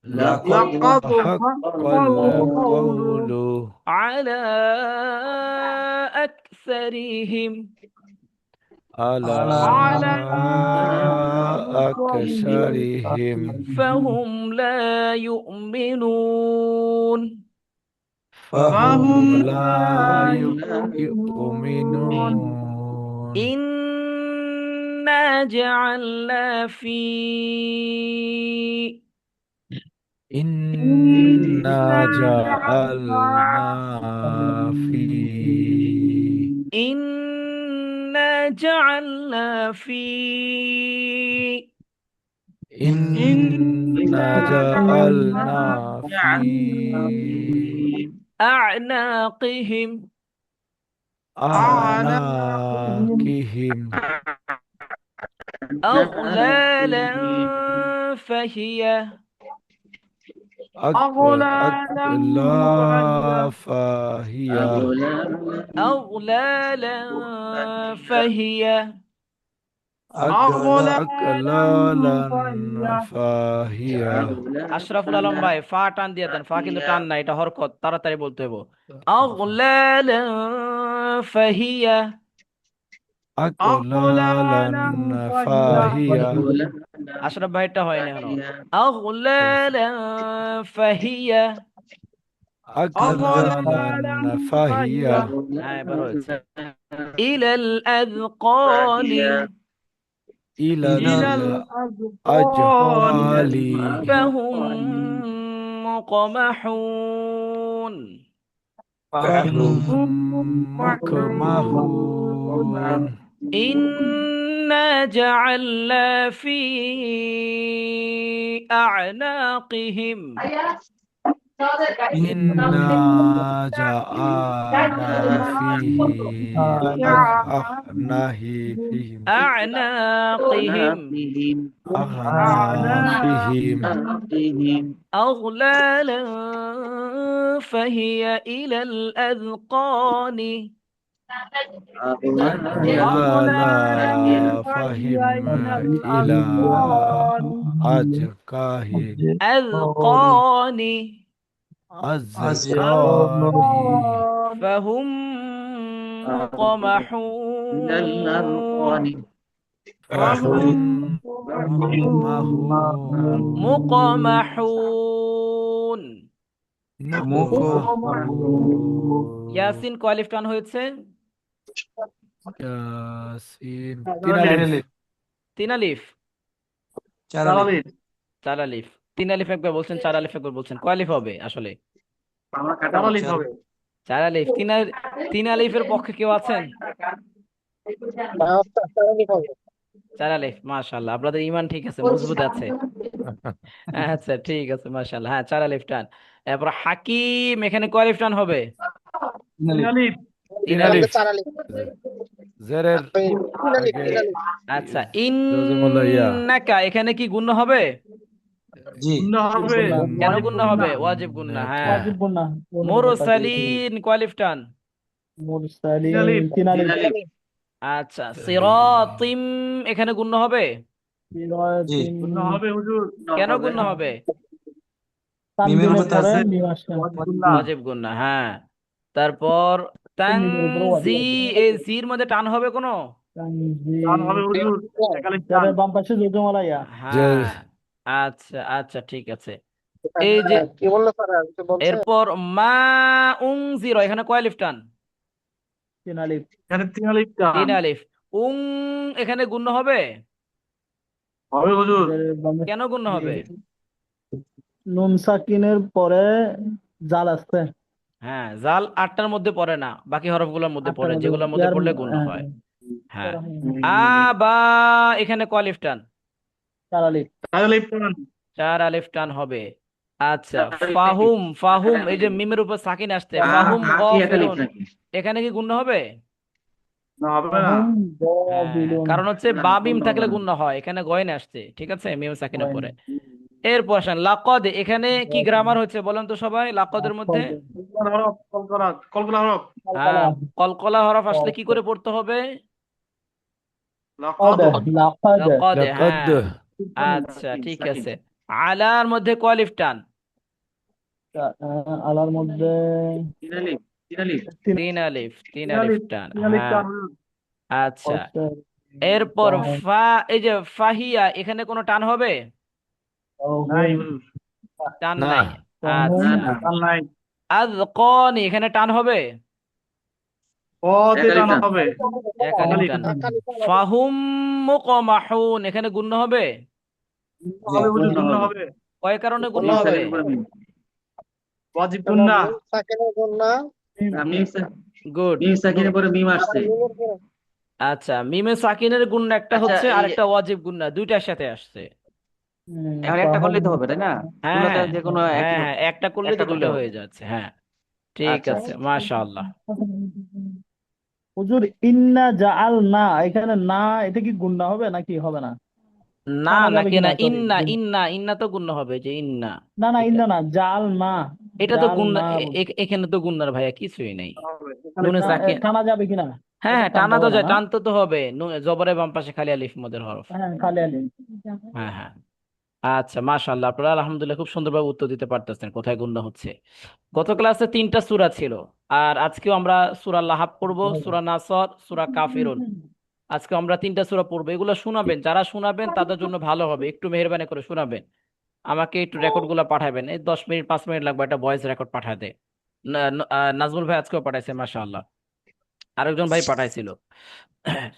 لقد حق القول على أكثرهم على أكثرهم فهم لا يؤمنون فهم لا يؤمنون إنا جعلنا في إنا جعلنا في إنا جعلنا في إنا جعلنا في أعناقهم أعناقهم أغلالا فهي أغلى فهي أغلالا فهي أغلالا فهي আশরাফুল আলম ভাই ফা টান দিয়ে দেন, ফা কিন্তু টান না, এটা হরকত, তাড়াতাড়ি বলতে হবে। আগলালা ফাহিয়া। أغلالا فهي আশরাফ ভাই এটা হয়নি এখনো। আগলালা ফাহিয়া। أغلالا فهي হ্যাঁ এবার হয়েছে। ইলাল আযকানি إلى الأجقال ফাহুম মুকমাহুন। فهم مكمهون إنا جعلنا في أعناقهم إنا جعلنا فيه أعناقهم أعناقهم أعناقهم أغلالا فهي إلى الأذقان أغلالا فهم إلى أجقاهم أذقان أزقان فهم مقمحون فهم مكمهون মুকমাহুন। مكمهون ইয়াসিন কয় আলিফ টান হয়েছে? ইয়াসিন তিন আলিফ তিন আলিফ, চার আলিফ চার আলিফ। তিন আলিফ একবার বলছেন, চার আলিফ একবার বলছেন, কয় আলিফ হবে আসলে? চার আলিফ। তিন আলিফের পক্ষে কেউ আছেন? চার আলিফ, মাশাআল্লাহ, আপনাদের ঈমান ঠিক আছে, মজবুত আছে। আচ্ছা ঠিক আছে, মাশাআল্লাহ। হ্যাঁ চার আলিফ টান। এরপর হাকিম, এখানে কয় আলিফ টান হবে? তিন আলিফ জেরের আগে আচ্ছা জজমুল্লাহ ইয়া ইন্নাকা, এখানে কি গুণ্য হবে? জি কেন গুণ্য হবে? ওয়াজিব গুণ্য। হ্যাঁ। মুরসালিন কয় আলিফ টান? আচ্ছা সিরাতিম, এখানে গুণ্য হবে? জি কেন গুণ্য হবে? মিমের মধ্যে আছে ওয়াজিব গুণ্য। হ্যাঁ। তারপর তানজি, এই জির মধ্যে টান হবে কোনো? হ্যাঁ। আচ্ছা আচ্ছা ঠিক আছে। এই যে কি বললো স্যার? কিছু বলছে? এরপর মা উনজির, এখানে কয় আলিফ টান? তিন আলিফ। উং, এখানে গুণ্য হবে? কেন গুণ্য হবে? নুন সাকিনের পরে জাল আসছে, হ্যাঁ জাল আটটার মধ্যে পড়ে না, বাকি হরফগুলোর মধ্যে পড়ে, যেগুলোর মধ্যে পড়লে গুণ্য হয়। হ্যাঁ। আবা, এখানে কয় আলিফ টান? চার আলিফ। চার আলিফ টান হবে। আচ্ছা ফাহুম, ফাহুম, এই যে মিমের উপর সাকিন আসছে, ফাহুম গাফিলুন, এখানে কি গুণ্য হবে? হ্যাঁ, কারণ হচ্ছে বা মিম থাকলে গুণ্য হয়, এখানে গয়না আসছে, ঠিক আছে, মিম সাকিনের পরে। এরপর আসেন লাকদ, এখানে কি গ্রামার হচ্ছে বলেন তো সবাই? লাকদের মধ্যে হ্যাঁ কলকলা হরফ আসলে কি করে পড়তে হবে? লাকদ। হ্যাঁ আচ্ছা ঠিক আছে। আলার মধ্যে কয় আলিফ টান? আলার মধ্যে তিন আলিফ, তিন আলিফ টান। হ্যাঁ আচ্ছা। এরপর ফা, এই যে ফাহিয়া, এখানে কোনো টান হবে? টান না নাই। আচ্ছা আযকানি, এখানে টান হবে? এক আলিফ টান। ফাহুম মুকমাহুন, এখানে গুণ্য হবে? কয় কারণে গুণ্য হবে? গুড। আচ্ছা মিমে সাকিনের গুণ একটা আচ্ছা হচ্ছে, এই আর একটা ওয়াজিব গুণ, দুইটার সাথে আসছে। এখন একটা করলেই তো হবে তাই না? হ্যাঁ দুটাতে হ্যাঁ যে কোনো হ্যাঁ একই হ্যাঁ, একটা করলে তো একটা দুইটা করলে হয়ে যাচ্ছে। হ্যাঁ ঠিক আচ্ছা আছে, মাশাআল্লাহ। হুজুর ইন্না জাআল না, এখানে না, এটা কি গুণনা হবে নাকি হবে না? না টানা যাবে নাকি না, কিনা? সরি, ইন্না, ইন্না, ইন্না তো গুণ হবে, যে ইন্না। না না, এটা ইন্না না, জাআল না, এটা তো জাআল গুণ, না বলছি। এখানে তো গুণার ভাইয়া কিছুই নেই। নুনে না, সাকিন, টানা যাবে কিনা? হ্যাঁ এটা হ্যাঁ, টানতে টানা তো হবে যায়, না? টানতে তো হবে। জবরের বাম পাশে খালি আলিফ মদের হরফ। হ্যাঁ, খালি আলিফ। হ্যাঁ হ্যাঁ। আচ্ছা, মাশাআল্লাহ, আপনারা আলহামদুলিল্লাহ খুব সুন্দরভাবে উত্তর দিতে পারতেছেন কোথায় গুণনা হচ্ছে। গত ক্লাসে 3টা সূরা ছিল, আর আজকেও আমরা সূরা লাহাব পড়বো, সূরা নাসর, সূরা কাফিরুন। আজকে আমরা 3টা সূরা পড়বো। এগুলো শোনাবেন, যারা শোনাবেন তাদের জন্য ভালো হবে, একটু মেহেরবানি করে শোনাবেন। আমাকে একটু রেকর্ড গুলা পাঠাবেন, এই 10 মিনিট 5 মিনিট লাগবে একটা ভয়েস রেকর্ড পাঠাতে। নাজমুল ভাই আজকেও পাঠাইছে, মাশাআল্লাহ। আরেকজন ভাই পাঠাইছিল।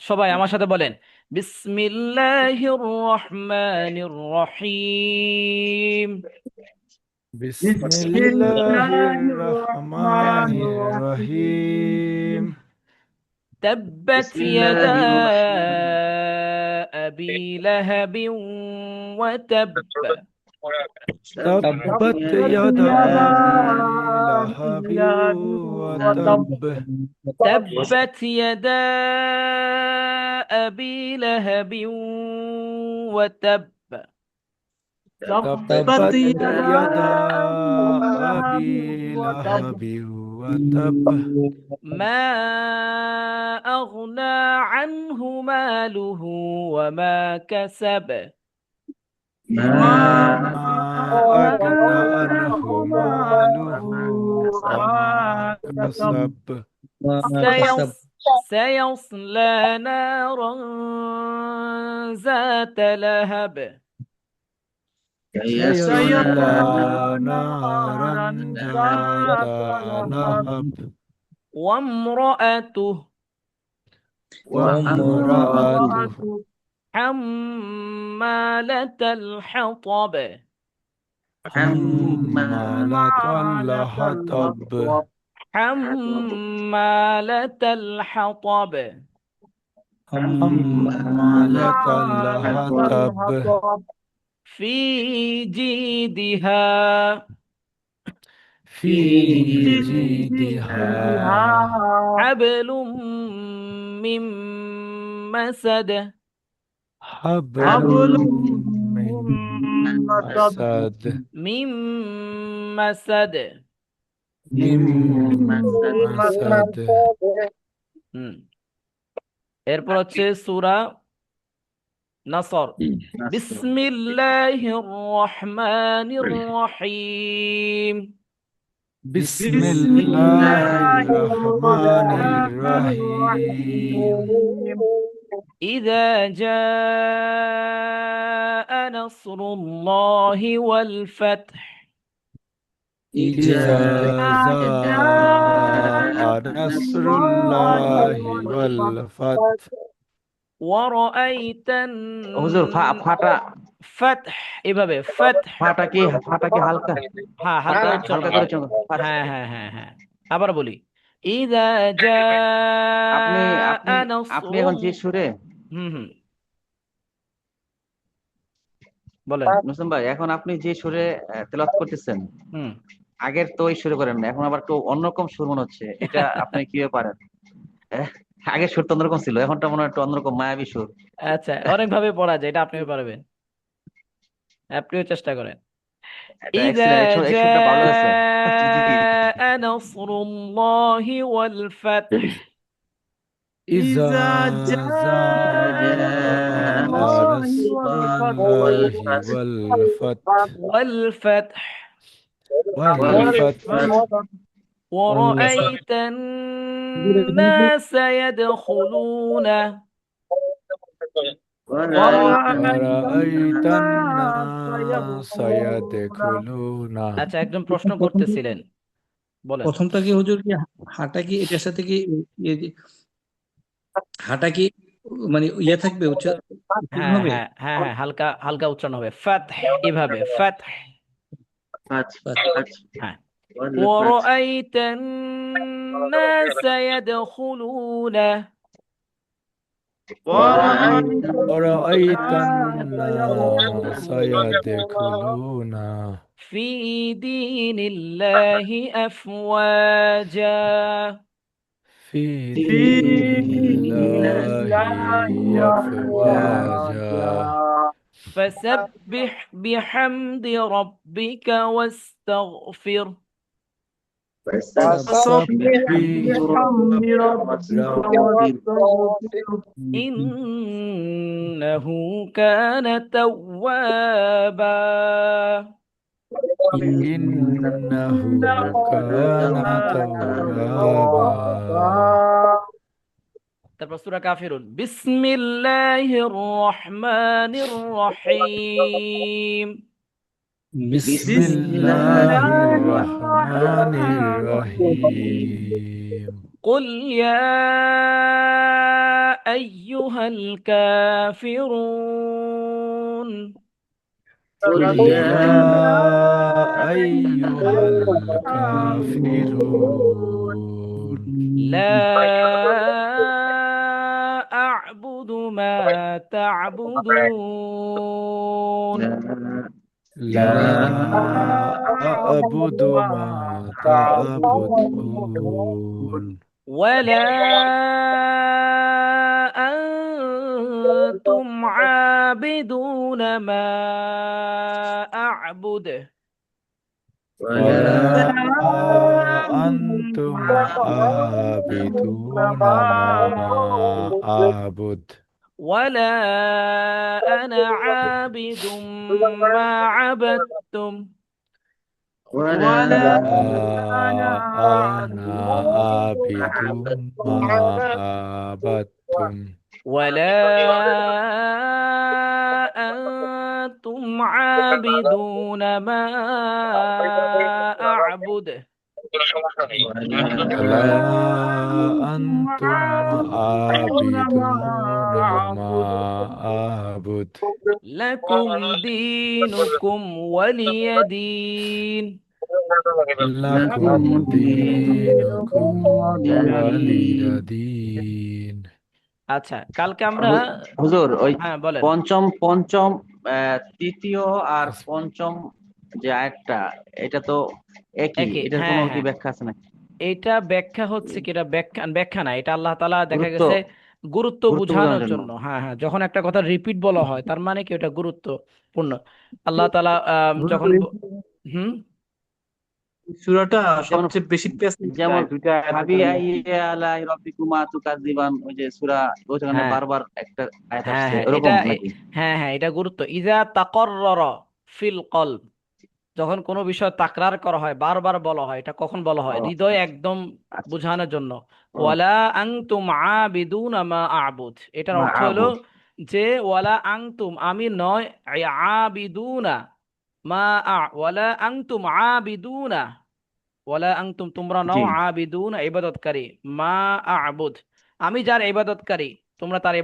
সবাই আমার সাথে বলেন, বিসমিল্লাহির রহমানির রহিম। বিসমিল্লাহির রহমানির রহিম। تبت بسم يدا الله الرحمن أبي لهب وتب. تبت يدا أبي لهب وتب. تبت يدا أبي لهب وتب. تبت يدا أبي لهب وتب. ما أغنى عنه ماله وما كسب. ما أغنى عنه ماله وما كسب. سيصلى نارا ذات لهب. سيصلى نارا ذات لهب. وامرأته وامرأته حمالة الحطب. حمالة الحطب. حمالة الحطب. حمالة الحطب. في جيدها في جيدها حبل من مسد. حبل من مسد. من مسد. من مسد. এরপর হচ্ছে সূরা নাসর। বিসমিল্লাহির রহমানির রহিম। بسم الله الرحمن الرحيم. إذا جاء نصر الله والفتح. إذا جاء نصر الله والفتح. ورأيت হুজুর ফাটা ফাতহ, এভাবে ফাতহ। ফাটা কি হালকা হ্যাঁ, হালকা হালকা উচ্চারণ করে হবে। চলো। হ্যাঁ হ্যাঁ হ্যাঁ হ্যাঁ। আবার বলি, ইযা আপনি জাআ আপনি এখন যে সুরে হুম, বলেন। মুসলিম ভাই, এখন আপনি যে সুরে তেলাওয়াত করতেছেন, হুম। আগের তো ওই সুরে করেন না, এখন আবার একটু অন্যরকম সুর মনে হচ্ছে। এটা আপনি কিভাবে পারেন? আগের সুর তো অন্যরকম ছিল, এখনটা মনে হয় একটু অন্যরকম মায়াবী সুর। আচ্ছা, অনেক ভাবে পড়া যায়, এটা আপনিও পারবেন, আপনিও চেষ্টা করেন। এটা إذا excellent, এই সুরটা ভালো আছে। جاء نصر الله والفتح. إذا جاء نصر الله والفتح. والفتح. والفتح. ورأيت الناس يدخلون. ورأيت الناس يدخلون. আচ্ছা, একজন প্রশ্ন করতেছিলেন, বলেন। প্রথমটা কি হুজুর, কি হাঁটা কি এটার সাথে কি হাঁটা কি মানে ইয়ে থাকবে, উচ্চারণ হ্যাঁ হবে? হ্যাঁ হ্যাঁ হ্যাঁ, হালকা হালকা উচ্চারণ হবে, ফাতহ, এভাবে ফাতহ। হ্যাঁ। ورأيت الناس يدخلون. ورأيت الناس يدخلون في دين الله أفواجا. في دين الله أفواجا. فسبح بحمد ربك واستغفر. فسبح بحمد ربك واستغفره إنه كان توابا إنه كان توابا তারপর সূরা কাফিরুন বিসমিল্লাহির রহমানির রহিম بسم الله الرحمن الرحيم قل يا أيها الكافرون قل يا أيها الكافرون لا أعبد ما تعبدون لا أعبد ما تعبدون ولا أنتم عابدون ما أعبد ولا أنتم عابدون ما أعبد ولا أنا عابد ما عبدتم ولا أنا عابد ما عبدتم ولا أنتم عابدون ما أعبد ولا أنتم عابدون ما أعبد لكم دينكم ولي دين لكم دينكم ولي دين আচ্ছা কালকে আমরা হুজুর ওই হ্যাঁ বলেন পঞ্চম তৃতীয় আর পঞ্চম যে আয়াতটা এটা তো একই, একই এটার হ্যাঁ কোনো কি হ্যাঁ ব্যাখ্যা আছে নাকি? এটা ব্যাখ্যা হচ্ছে কি এটা ব্যাখ্যা ব্যাখ্যা না এটা আল্লাহ তাআলা দেখা গুরুত্ব গেছে গুরুত্ব গুরুত্ব বোঝানোর বোঝানোর জন্য। জন্য হ্যাঁ হ্যাঁ যখন একটা কথা রিপিট বলা হয় তার মানে কি ওটা গুরুত্বপূর্ণ আল্লাহ তাআলা যখন হুম সূরাটা যেমন সবচেয়ে বেশি পেঁচায় যেমন দুইটা আয়াতের ফাবি কারণে। আইয়া আলা রাব্বিকুমা তুকাযিবান, ওই যে সূরা ওখানে হ্যাঁ বারবার একটা আয়াত হ্যাঁ আসছে হ্যাঁ এরকম এটা নাকি? হ্যাঁ হ্যাঁ এটা গুরুত্ব ইজা তাকাররারা ফিল কলব যখন কোনো বিষয় তাকরার করা হয় বারবার বলা হয় এটা কখন বলা হয় ও হৃদয়ে আচ্ছা একদম আচ্ছা বোঝানোর জন্য ও ওয়ালা আনতুম আবিদুনা মা আবুদ এটার মা অর্থ হলো আবুদ যে ওয়ালা আনতুম আমি নয় আবিদুনা মা ওয়ালা আনতুম আবিদুনা ওয়ালা আনতুম তোমরা জি নও আবিদুনা ইবাদতকারী মা আবুদ আমি যার ইবাদতকারী তোমরা তার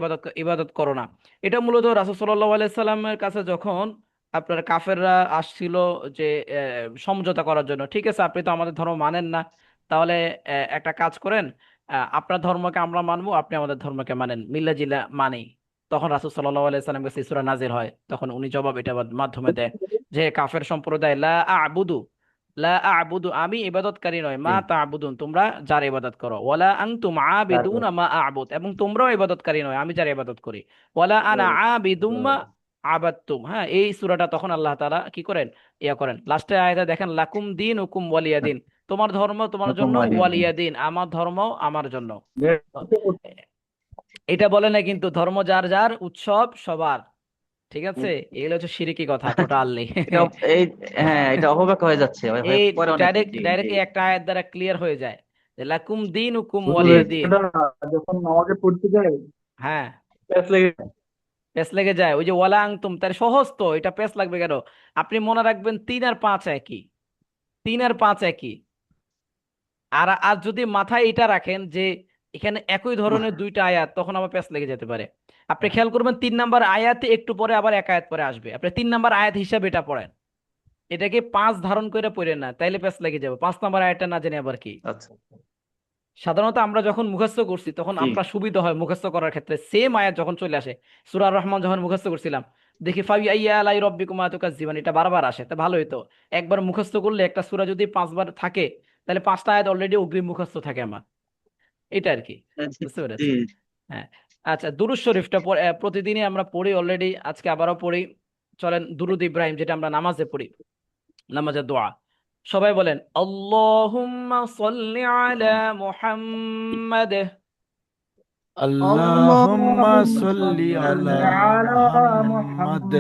ইবাদত করো না এটা মূলত রাসূল সাল্লাল্লাহু আলাইহি সাল্লামের কাছে যখন আপনার কাফেররা আসছিল যে সমঝোতা করার জন্য ঠিক আছে আপনি তো আমাদের ধর্ম মানেন না তাহলে একটা কাজ করেন আপনার ধর্মকে আমরা মানবো আপনি আমাদের ধর্মকে মানেন মিল্লা জিল্লা মানি তখন রাসূল সাল্লাল্লাহু আলাইহি সাল্লাম কাছে সূরা নাজিল হয় তখন উনি জবাব এটা মাধ্যমে দেয় যে কাফের সম্প্রদায় লা আ'বুদু লা আ'বুদু আমি ইবাদতকারী নয় মা জি তা'বুদুন তোমরা যার ইবাদত করো ওয়ালা আনতুম তারপর আবিদুনা মা আ'বুদ এবং তোমরাও ইবাদতকারী নয় আমি যার ইবাদত করি ওয়ালা আনা আবিদুম মা আবাদতুম হ্যাঁ এই সূরাটা তখন আল্লাহ তাআলা কি করেন ইয়া করেন লাস্টে আয়াতে দেখেন লাকুম দীনুকুম ওয়ালিয়া দিন তোমার ধর্ম তোমার হুকুম জন্য ওয়ালিদিন। ওয়ালিয়া দিন আমার ধর্ম আমার জন্য এটা বলে না কিন্তু ধর্ম যার যার উৎসব সবার ঠিক আছে এগুলো হচ্ছে শিরকি কথা টোটালি এটা এই হ্যাঁ এটা অপব্যাখ্যা হয়ে যাচ্ছে এই পরে অনেক ডাইরেক্ট জি জি ডাইরেক্ট একটা আয়াত দ্বারা ক্লিয়ার হয়ে যায় যে লাকুম দীনুকুম হুজুর ওয়ালিয়া এই দিন সূরাটা যখন নামাজে পড়তে যায় হ্যাঁ প্যাচ লেগে পেস লেগে যায় ওই যে ওয়ালা আংতুম তার সহজ তো এটা পেস লাগবে কেন আপনি মনে রাখবেন 3 আর 5 একই 3 আর 5 একই আর আর যদি মাথায় এটা রাখেন যে এখানে একই ধরনের দুইটা আয়াত তখন আবার পেস লেগে যেতে পারে আপনি খেয়াল করবেন 3 নম্বর আয়াতে একটু পরে আবার এক আয়াত পরে আসবে আপনি 3 নম্বর আয়াত হিসাবে এটা পড়েন এটাকে 5 ধারণ করে পড়েন না তাইলে পেস লেগে যাবে 5 নম্বর আয়াতটা না জেনে আবার কি আচ্ছা সাধারণত আমরা যখন মুখস্থ করছি তখন জি আমরা সুবিধা হয় মুখস্থ করার ক্ষেত্রে সেম আয়াত যখন চলে আসে সূরা রহমান যখন মুখস্থ করছিলাম দেখি ফাবি আইয়া আলাই রব্বিকুমা তুকাজ্জিবান এটা বারবার আসে তা ভালোই তো একবার মুখস্থ করলে একটা সূরা যদি 5 বার থাকে তাহলে 5টা আয়াত অলরেডি অগ্রিম মুখস্থ থাকে আমার এটা আর কি জি বুঝতে জি পেরেছেন হ্যাঁ আচ্ছা দুরূদ শরীফটা প্রতিদিনই আমরা পড়ি অলরেডি আজকে আবারও পড়ি চলেন দুরূদ ইব্রাহিম যেটা আমরা নামাজে পড়ি নামাজের দোয়া সবাই বলেন আল্লাহুম্মা সাল্লি আলা মুহাম্মাদ আল্লাহুম্মা সাল্লি আলা মুহাম্মাদ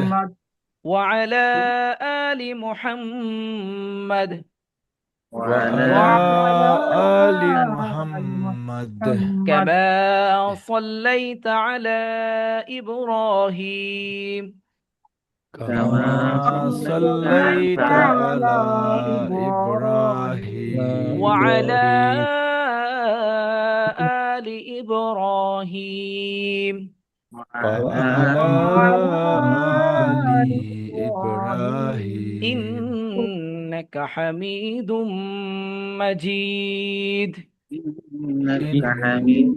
ওয়া আলা আলি মুহাম্মাদ ওয়া আলা আলি মুহাম্মাদ কামা সাল্লাইতা আলা ইব্রাহিম কামা সাল্লাইতা আলা ইব্রাহিম وعلى آل إبراهيم وعلى آل إبراهيم إنك حميد مجيد إنك حميد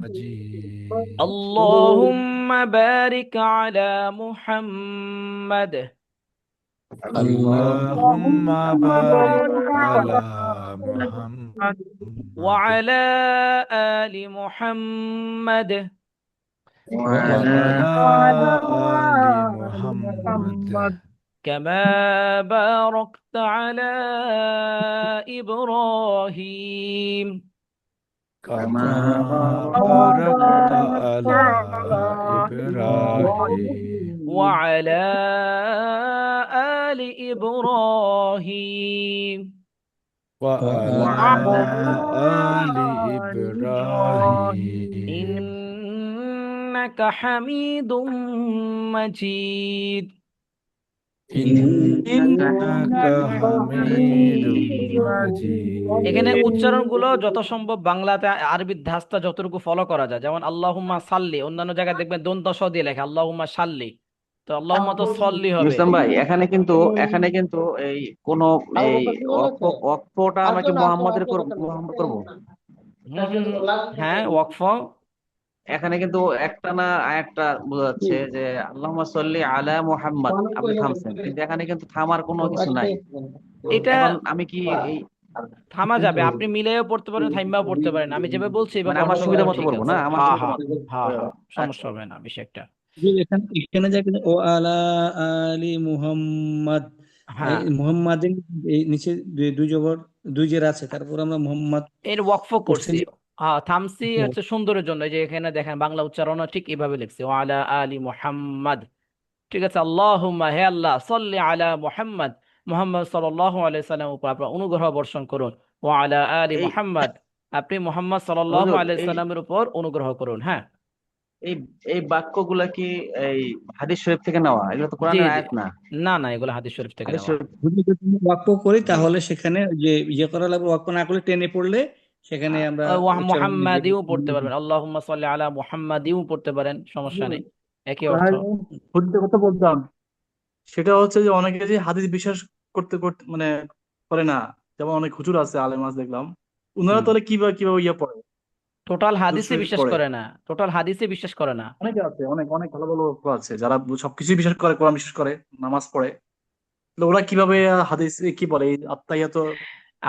مجيد اللهم بارك على محمد اللهم بارك على محمد وعلى آل محمد وعلى آل محمد كما باركت على إبراهيم كما باركت على إبراهيم وعلى آل إبراهيم وعلى آل إبراهيم إنك حميد مجيد إنك حميد مجيد এখানে উচ্চারণগুলো যত সম্ভব বাংলাতে আরবির ধাঁচটা যতটুকু ফলো করা যায়, যেমন আল্লাহুম্মা সাল্লি, অন্যান্য জায়গায় দেখবেন দন্ত স দিয়ে লেখা আল্লাহুম্মা সাল্লি, তো আল্লাহুম্মা তো সল্লি হবে। মুসলাম ভাই, এখানে কিন্তু এই কোন এই ওয়াকফটা আমরা কি মোহাম্মদ করবো? হ্যাঁ, ওয়াকফ এখানে কিন্তু একটা না একটা বোঝা যাচ্ছে যে আল্লাহুম্মা সাল্লি আলা মুহাম্মদ, আপনি থামছেন, কিন্তু এখানে কিন্তু থামার কোনো কিছু নাই। এটা এখন আমি কি এই থামা যাবে, আপনি মিলেও পড়তে পারেন, থাইমাও পড়তে পারেন, আমি যেভাবে বলছি এভাবে মানে আমার অর্থ সুবিধা করা মতো ঠিক করবো আছে। না, আমার হ্যাঁ সুবিধা হ্যাঁ মতো। হ্যাঁ হ্যাঁ, আচ্ছা, সমস্যা হবে না বিষয়টা। এখানে এখানে যা কিন্তু ও আলা আলি মুহাম্মদ, হ্যাঁ, মুহাম্মাদিন, এই নিচে দুই জবর দুই জের আছে, তারপর আমরা মুহাম্মদ এর ওয়াকফ করছেন করছি। যে হ্যাঁ, থামসি হচ্ছে সুন্দরের জন্য, এই যে এখানে দেখেন বাংলা উচ্চারণও ঠিক এভাবে লিখছি, ওয়ালা আলি মুহাম্মাদ। ঠিক আছে, আল্লাহুম্মা, হে আল্লাহ, সাল্লি আলা মুহাম্মদ, মুহাম্মদ সাল্লাল্লাহু আলাইহি সাল্লামের উপর আপনার অনুগ্রহ বর্ষণ করুন। ওয়া আলা আলি এই মুহাম্মদ, আপনি মুহাম্মদ সাল্লাল্লাহু হুজুর, আলাইহি এই সাল্লামের উপর অনুগ্রহ করুন। হ্যাঁ, এই এই বাক্যগুলা কি এই হাদিস শরীফ থেকে নেওয়া? এগুলো তো জি কোরআনের জি, আয়াত না। না না, এগুলো হাদিস শরীফ থেকে হাদিস নেওয়া। শরীফ যদি যদি ওয়াক্ফ করি জি। তাহলে সেখানে যে ইয়ে করা লাগবে, ওয়াক্ফ না করলে টেনে পড়লে সেখানে আমরা উচ্চারণ নিজে মুহাম্মাদিও পড়তে পারবেন, আল্লাহুম্মা সাল্লি আলা মুহাম্মাদিও পড়তে পারেন, সমস্যা নেই, একই অর্থ। হুজুরের কথা বলতাম, সেটা হচ্ছে যে অনেকে যে হাদিস বিশ্বাস করতে করতে মানে করে না, যেমন অনেক হুজুর আছে, আলেম আছে দেখলাম, উনারা হুম, তাহলে কিভাবে কিভাবে ইয়ে পড়ে, টোটাল দুরূদ হাদিসে শরীফ বিশ্বাস পড়ে। করে না, টোটাল হাদিসে বিশ্বাস করে না। অনেকে আছে, অনেক অনেক ভালো ভালো লোক আছে যারা সবকিছু বিশ্বাস করে, কোরআন বিশ্বাস করে, নামাজ পড়ে। তো ওরা কিভাবে হাদিস কি বলে, এই আত্মাইয়াত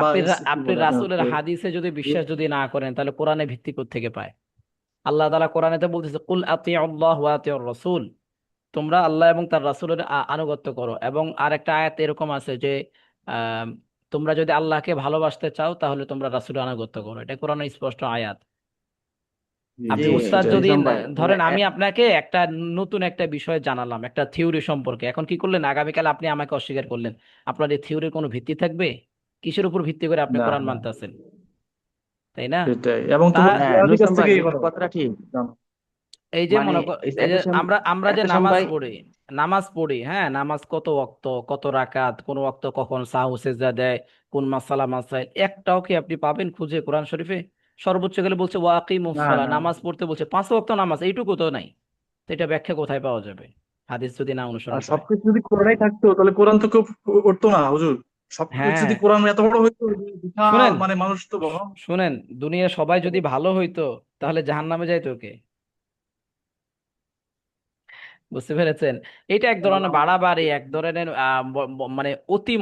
বা কি আপনি বলে রাসূলের হাদিসে যদি বিশ্বাস যদি না করেন, তাহলে কোরআনে ভিত্তি থেকে পায়? আল্লাহ তাআলা কোরআনেতে বলতেছে, কুল আতিউল্লাহ ওয়া আতিউর রাসূল, তোমরা আল্লাহ এবং তার রাসূলের আনুগত্য করো। এবং আরেকটা আয়াত এরকম আছে যে আহ, তোমরা যদি আল্লাহকে ভালোবাসতে চাও তাহলে তোমরা রাসূলের আনুগত্য করো, এটা কোরআনের স্পষ্ট আয়াত। জি আপনি উস্তাদ সেটাই। যদি ইসলাম ভাই, ধরেন আমি আপনাকে একটা নতুন একটা বিষয় জানালাম, একটা থিওরি সম্পর্কে, এখন কি করলেন, আগামীকাল আপনি আমাকে অস্বীকার করলেন, আপনার এই থিওরির কোনো ভিত্তি থাকবে? কিসের উপর ভিত্তি করে আপনি না কোরআন না, মানতেছেন, তাই না? সেটাই। এবং তা তোমরা হ্যাঁ আরবি কাছ নুসলাম ভাই, থেকে এই করো কথাটা ঠিক। জানো। এই যে মানে মনে কর, এই যে একটা আমরা আমরা যে একটা নামাজ ভাই, পড়ি, নামাজ পড়ি, হ্যাঁ, নামাজ কত ওয়াক্ত, কত রাকাত, কোন ওয়াক্ত কখন সাহু সেজদা দেয়, কোন মাসালা মাসাইল, একটাও কি আপনি পাবেন খুঁজে কোরআন শরীফে? সর্বোচ্চ গেলে বলছে ওয়াকিমুস না সালাহ, না, নামাজ পড়তে বলছে 5 ওয়াক্ত নামাজ, এইটুকু তো নাই। তো এটা ব্যাখ্যা কোথায় পাওয়া যাবে হাদিস যদি না অনুসরণ আর করে? সবকিছু যদি কোরআনই থাকতো তাহলে কোরআন তো কেউ পড়তো না হুজুর। সবকিছু হ্যাঁ, যদি কোরআন এত বড় হইতো, বিশাল শুনেন মানে মানুষ তো বহন। শুনেন, দুনিয়া সবাই যদি ভালো হইতো তাহলে জাহান্নামে যাইতো কে? বুঝতে পেরেছেন? এটা এক ধরনের বাড়াবাড়ি, এক ধরনের মানে অতি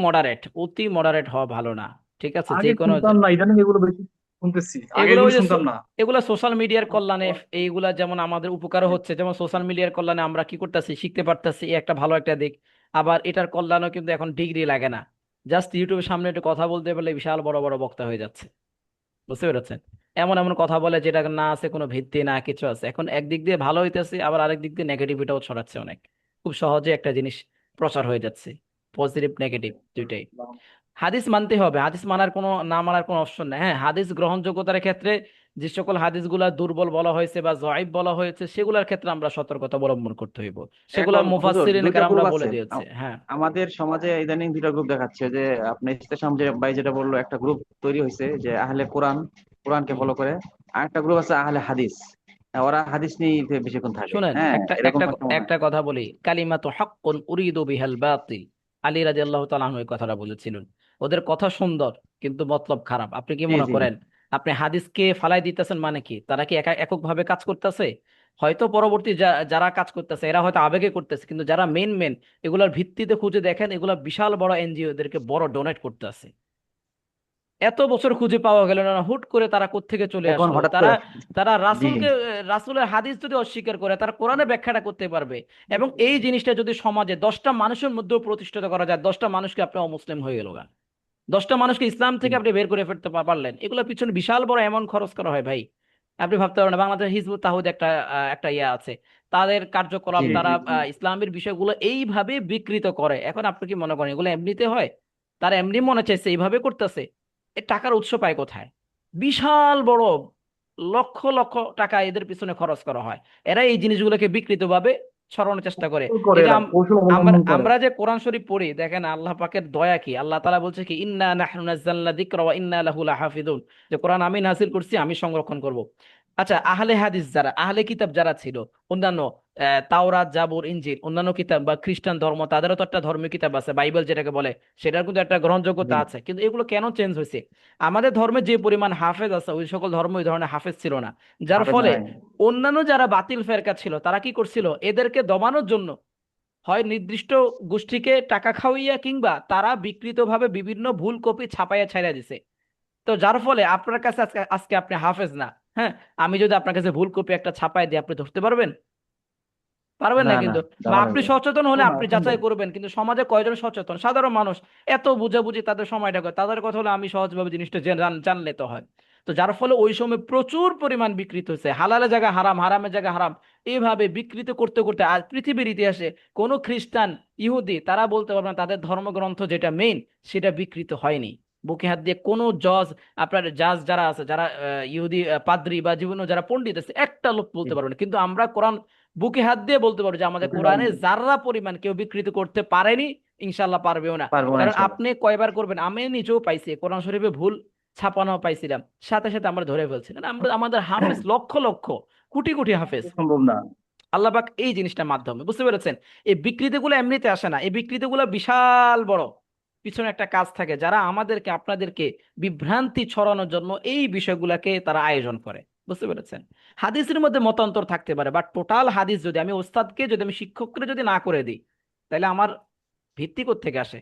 মডারেট হওয়া ভালো না। ঠিক আছে, যে আগে কোনো শুনতাম না, ইদানিং এগুলো বেশি শুনতেছি, আগে এগুলো এগুলো ওই যে শুনতাম না। এগুলা সোশ্যাল মিডিয়ার কল্যাণে, এইগুলা যেমন আমাদের উপকারও হচ্ছে, যেমন সোশ্যাল মিডিয়ার কল্যাণে আমরা কি করতেছি, শিখতে পারতেছি, একটা ভালো একটা দিক। আবার এটার কল্যাণও কিন্তু এখন ডিগ্রি লাগে না, জাস্ট ইউটিউবের সামনে একটু কথা বলতে পারলে বিশাল বড় বড় বক্তা হয়ে যাচ্ছে। বুঝতে পেরেছেন? এমন এমন কথা বলে যেটা না আছে কোনো ভিত্তি না কিছু আছে, এখন একদিক দিয়ে ভালো হইতেছে আবার আরেক দিক দিয়ে নেগেটিভিটাও ছড়াচ্ছে অনেক, খুব সহজে একটা জিনিস প্রচার হয়ে যাচ্ছে, পজিটিভ নেগেটিভ দুইটাই। হাদিস মানতে হবে, হাদিস মানার কোনো না মানার কোনো অপশন নেই। হ্যাঁ, হাদিস গ্রহণযোগ্যতার ক্ষেত্রে যে সকল হাদিসগুলা দুর্বল বলা হয়েছে বা জয়ীফ বলা হয়েছে সেগুলোর ক্ষেত্রে আমরা সতর্কতা অবলম্বন করতে হইব, সেগুলা এখন হুজুর মুফাসসিরিন দুইটা কেরামরা গ্রুপ বলে আছে দিয়েছে। হ্যাঁ, আমাদের সমাজে ইদানিং দুইটা গ্রুপ দেখাচ্ছে, যে আপনি ইসলাম যে ভাই যেটা বললো, একটা গ্রুপ তৈরি হয়েছে যে আহলে কোরআন, কোরআনকে হুম। ফলো করে, আর একটা গ্রুপ আছে আহলে হাদিস। ওরা হাদিস নিয়ে বেশিক্ষণ থাকে, শুনেন, হ্যাঁ, একটা এরকম একটা একটা মনে হয়। একটা কথা বলি, কালিমাতু হাক্কুন উরিদু বিহাল বাতিল। আলী রাদিয়াল্লাহু তাআলা আনহু এই কথাটা বলেছিলেন। ওদের কথা সুন্দর কিন্তু মতলব খারাপ। আপনি কি জি মনে জি। করেন আপনি হাদিসকে ফালাই দিতেছেন মানে কি? তারা কি এককভাবে কাজ করতেছে? হয়তো পরবর্তী যারা কাজ করতেছে এরা হয়তো আবেগে করতেছে, কিন্তু যারা মেন এগুলোর ভিত্তিতে খুঁজে দেখেন, এগুলা বিশাল বড় এনজিও এদেরকে বড় ডোনেট করতেছে। এত বছর খুঁজে পাওয়া গেল না, হুট করে তারা কোত্থেকে চলে এখন আসলো? হঠাৎ তারা করে। তারা জি। রাসূলের হাদিস যদি অস্বীকার করে, তারা কোরআনের ব্যাখ্যাটা করতে পারবে। এবং এই জিনিসটা যদি সমাজে 10টা মানুষের মধ্যেও প্রতিষ্ঠিত করা যায়, 10টা মানুষকে আপনি অমুসলিম হয়ে গেল গা, 10টা মানুষকে ইসলাম থেকে আপনি বের করে ফেলতে পারলেন, এগুলোর পিছনে বিশাল বড় অ্যামাউন্ট খরচ করা হয় ভাই। আপনি ভাবতে পারেন না, বাংলাদেশ হিজবুত তাওহীদ একটা ইয়ে আছে, তাদের কার্যকলাপ, জি। তারা ইসলামের বিষয়গুলো এইভাবে বিকৃত করে। এখন আপনি কি মনে করেন এগুলো এমনিতে হয়? তারা এমনি মনে চাইছে এইভাবে করতেছে? এ টাকার উৎস পায় কোথায়? বিশাল বড় লক্ষ লক্ষ টাকা এদের পিছনে খরচ করা হয়। এরা এই জিনিসগুলোকে বিকৃতভাবে ছড়ানোর চেষ্টা করে। কৌশল করে এই যে এরা, কৌশল আমরা অবলম্বন করে। আমরা যে কোরআন শরীফ পড়ি, দেখেন আল্লাহ পাকের দয়া কি, আল্লাহ তাআলা বলছে কি, ইন্না নাহনু নাযালনা যিকরা ওয়া ইন্না লাহু লাহাফিজুন, যে কোরআন আমি নাযিল করছি, আমি সংরক্ষণ করব। আচ্ছা, আহলে হাদিস যারা, আহলে কিতাব যারা ছিল, অন্যান্য তাওরাত, জাবুর, ইনজিল, অন্যান্য কিতাব বা খ্রিস্টান ধর্ম, তাদেরও তো একটা ধর্মীয় কিতাব আছে, বাইবেল যেটাকে বলে, সেটার কিন্তু একটা জি। গ্রহণযোগ্যতা আছে। কিন্তু এগুলো কেন চেঞ্জ হয়েছে? আমাদের ধর্মে যে পরিমাণ হাফেজ আছে, ওই সকল ধর্ম ওই ধরনের হাফেজ ছিল না, যার হাফেজ ফলে নাই। অন্যান্য যারা বাতিল ফেরকা ছিল তারা কি করছিল, এদেরকে দমানোর জন্য হয় নির্দিষ্ট গোষ্ঠীকে টাকা খাওয়াইয়া কিংবা তারা বিকৃতভাবে বিভিন্ন ভুল কপি ছাপাইয়া ছাইড়া দিছে। তো যার ফলে আপনার কাছে আজকে আজকে আপনি হাফেজ না, হ্যাঁ, আমি যদি আপনার কাছে ভুল কপি একটা ছাপাই দিই, আপনি ধরতে পারবেন? পারবেন না না না, কিন্তু। বা দেওয়া আপনি লাগবে। সচেতন হলে না, আপনি সম্ভব। যাচাই করবেন, কিন্তু সমাজে কয়জন সচেতন? সাধারণ মানুষ। এত বুঝাবুঝি তাদের সময়টা করে, তাদের কথা হলে আমি সহজভাবে জিনিসটা জানলে তো হয়। তো যার ফলে ওই সময় প্রচুর পরিমাণ বিকৃত হয়েছে, হালালের জায়গা হারাম, হারামের জায়গা হারাম, এইভাবে বিকৃত করতে করতে আজ পৃথিবীর ইতিহাসে কোনো খ্রিস্টান, ইহুদি তারা বলতে পারবে না তাদের ধর্মগ্রন্থ যেটা মেইন সেটা বিকৃত হয়নি। বুকে হাত দিয়ে কোনো জজ, আপনার জাজ যারা আছে, যারা ইহুদি পাদ্রী বা জীবন যারা পণ্ডিত আছে, একটা লোক বলতে পারবে না। কিন্তু আমরা কোরআন বুকে হাত দিয়ে বলতে পারবো যে আমাদের কোরআনে যাররা পরিমাণ কেউ বিকৃত করতে পারেনি, ইনশাল্লাহ পারবেও না। পারবো না কারণ ইনশাল্লাহ। আপনি কয়বার করবেন, আমি নিজেও পাইছি কোরআন শরীফে ভুল ছাপানো পাইছিলাম, সাথে সাথে আমরা ধরে ফেলছি। কারণ আমরা, আমাদের হাফেজ লক্ষ লক্ষ, কোটি কোটি হাফেজ। সম্ভব না। আল্লাহ পাক এই জিনিসটার মাধ্যমে, বুঝতে পেরেছেন? এই বিকৃতিগুলো এমনিতে আসে না, এই বিকৃতিগুলো বিশাল বড় পিছনে একটা কাজ থাকে, যারা আমাদেরকে আপনাদেরকে বিভ্রান্তি ছড়ানোর জন্য এই বিষয়গুলোকে তারা আয়োজন করে। বুঝতে পেরেছেন? হাদিসের মধ্যে মতান্তর থাকতে পারে, বাট টোটাল হাদিস যদি আমি ওস্তাদকে, যদি আমি শিক্ষককে যদি না করে দিই, তাহলে আমার ভিত্তি কোত্থেকে আসে?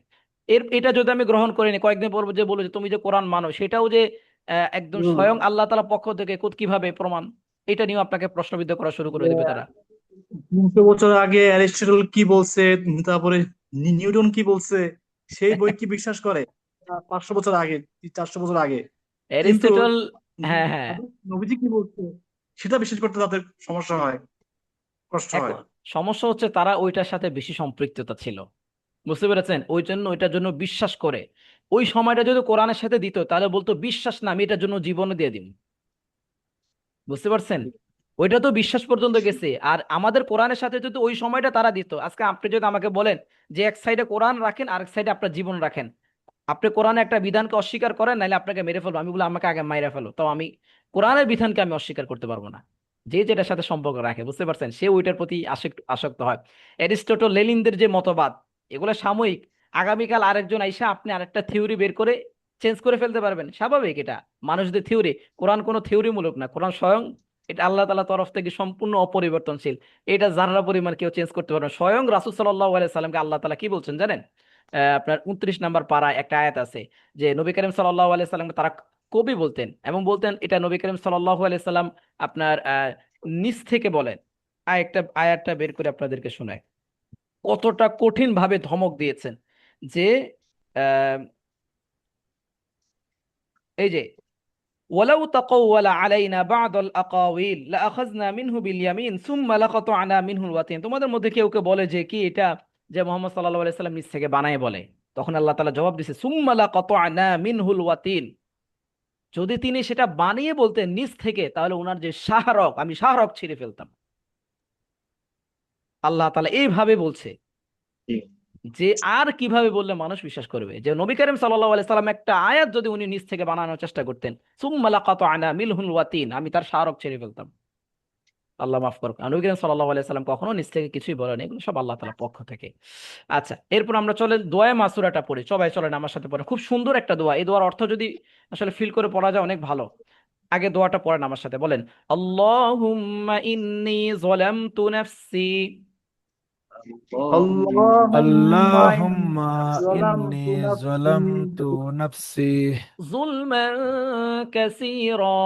এটা যদি আমি গ্রহণ করিনি, কয়েকদিন পর যে বলবো যে তুমি যে কোরআন মানো, সেটাও যে একদম হুম। স্বয়ং আল্লাহ তাআলার পক্ষ থেকে কিভাবে প্রমাণ? এটা নিয়েও আপনাকে প্রশ্নবিদ্ধ করা শুরু করে দিবে তারা। 300 বছর আগে অ্যারিস্টটল কি বলছে, তারপরে নিউটন কি বলছে, সেই বই কি বিশ্বাস করে? 500 বছর আগে, 400 বছর আগে। কিন্তু অ্যারিস্টটল, হ্যাঁ হ্যাঁ, নবীজি কি বলছে সেটা বিশ্বাস করতে তাদের সমস্যা হয়, কষ্ট হয়। এখন সমস্যা হচ্ছে তারা ওইটার সাথে বেশি সম্পৃক্ততা ছিল। বুঝতে পেরেছেন? ওই জন্য ওইটার জন্য বিশ্বাস করে। ওই সময়টা যদি কোরআনের সাথে দিত তাহলে বলতো বিশ্বাস না, আমি এটার জন্য জীবনও দিয়ে দিব। বুঝতে পারছেন? ওইটা তো বিশ্বাস পর্যন্ত গেছে। আর আমাদের কোরআনের সাথে যদি ওই সময়টা তারা দিত, আজকে আপনি যদি আমাকে বলেন যে এক সাইডে কোরআন রাখেন আর এক সাইডে আপনার জীবন রাখেন, আপনি কোরআনে একটা বিধানকে অস্বীকার করেন, নাহলে আপনাকে মেরে ফেলবো, আমি বলি আমাকে আগে মাইরা ফেলো, তো আমি কোরআনের বিধানকে আমি অস্বীকার করতে পারবো না। যে যেটার সাথে সম্পর্ক রাখে, বুঝতে পারছেন, সে ওইটার প্রতি আসক্ত আসক্ত হয়। অ্যারিস্টটল, লেনিনদের যে মতবাদ, এগুলো সাময়িক। আগামীকাল আরেকজন আইসা আপনি আরেকটা থিওরি বের করে চেঞ্জ করে ফেলতে পারবেন, স্বাভাবিক এটা। মানুষদের থিওরি, কোরআন কোনো থিওরি মূলক না, কোরআন স্বয়ং, এটা আল্লাহ তাআলার তরফ থেকে সম্পূর্ণ অপরিবর্তনশীল। এটা যাররা পরিমাণ কেউ চেঞ্জ করতে পারবে না। স্বয়ং রাসূল সাল্লাল্লাহু আলাইহি সাল্লামকে আল্লাহ তাআলা কি বলছেন জানেন? আপনার 29 নাম্বার পারায় একটা আয়াত আছে, যে নবী করিম সাল্লাল্লাহু আলাইহি সাল্লামকে তারা কবি বলতেন, এবং বলতেন এটা নবী করিম সাল্লাল্লাহু আলাইহি সাল্লাম আপনার নিজ থেকে বলেন। আয়াতটা বের করে আপনাদেরকে শোনায়। কতটা কঠিন ভাবে ধমক দিয়েছেন যে আহ, এই যে ওয়ালাউ তাকাওয়ালা আলাইনা বা'দাল আকাওয়িল লাআখাযনা মিনহু বিল ইয়ামিন সুম্মা লাকাতা'না মিনহুল ওয়াতিন। তোমাদের মধ্যে কেউ কেউ বলে যে কি এটা যে মুহাম্মদ সাল্লাল্লাহু আলাইহি সাল্লাম নিজ থেকে বানায় বলে। তখন আল্লাহ তাআলা জবাব দিছে সুম্মা লাকাতা'না মিনহুল ওয়াতিন, যদি তিনি সেটা বানিয়ে বলতেন নিজ থেকে তাহলে ওনার যে শাহরগ, আমি শাহরগ ছিঁড়ে ফেলতাম। আল্লাহ তাআলা এইভাবে বলছে যে আর কিভাবে বললে মানুষ বিশ্বাস করবে যে নবী করিম সাল্লাল্লাহু আলাইহি সাল্লাম একটা আয়াত যদি উনি নিজ থেকে বানানোর চেষ্টা করতেন সুম্মা লাকাতা'না মিনহুল ওয়াতিন, আমি তার শাহরগ ছেড়ে ফেলতাম। আল্লাহ মাফ করুক। আর নবী করিম সাল্লাল্লাহু আলাইহি সাল্লাম কখনো নিজ থেকে কিছুই বলেন, এগুলো সব আল্লাহ তাআলার পক্ষ থেকে। আচ্ছা, এরপর আমরা চলেন দোয়া মাসুরাটা পড়ি। সবাই চলেন আমার সাথে পড়ে, খুব সুন্দর একটা দোয়া। এই দোয়ার অর্থ যদি আসলে ফিল করে পড়া যায় অনেক ভালো। আগে দোয়াটা পড়েন আমার সাথে, বলেন আল্লাহুম্মা ইন্নী যালামতু নাফসি আল্লাহুম্মা আল্লাহুম্মা ইন্নী ইন্নী যালামতু যালামতু নাফসি যুলমান কাসীরা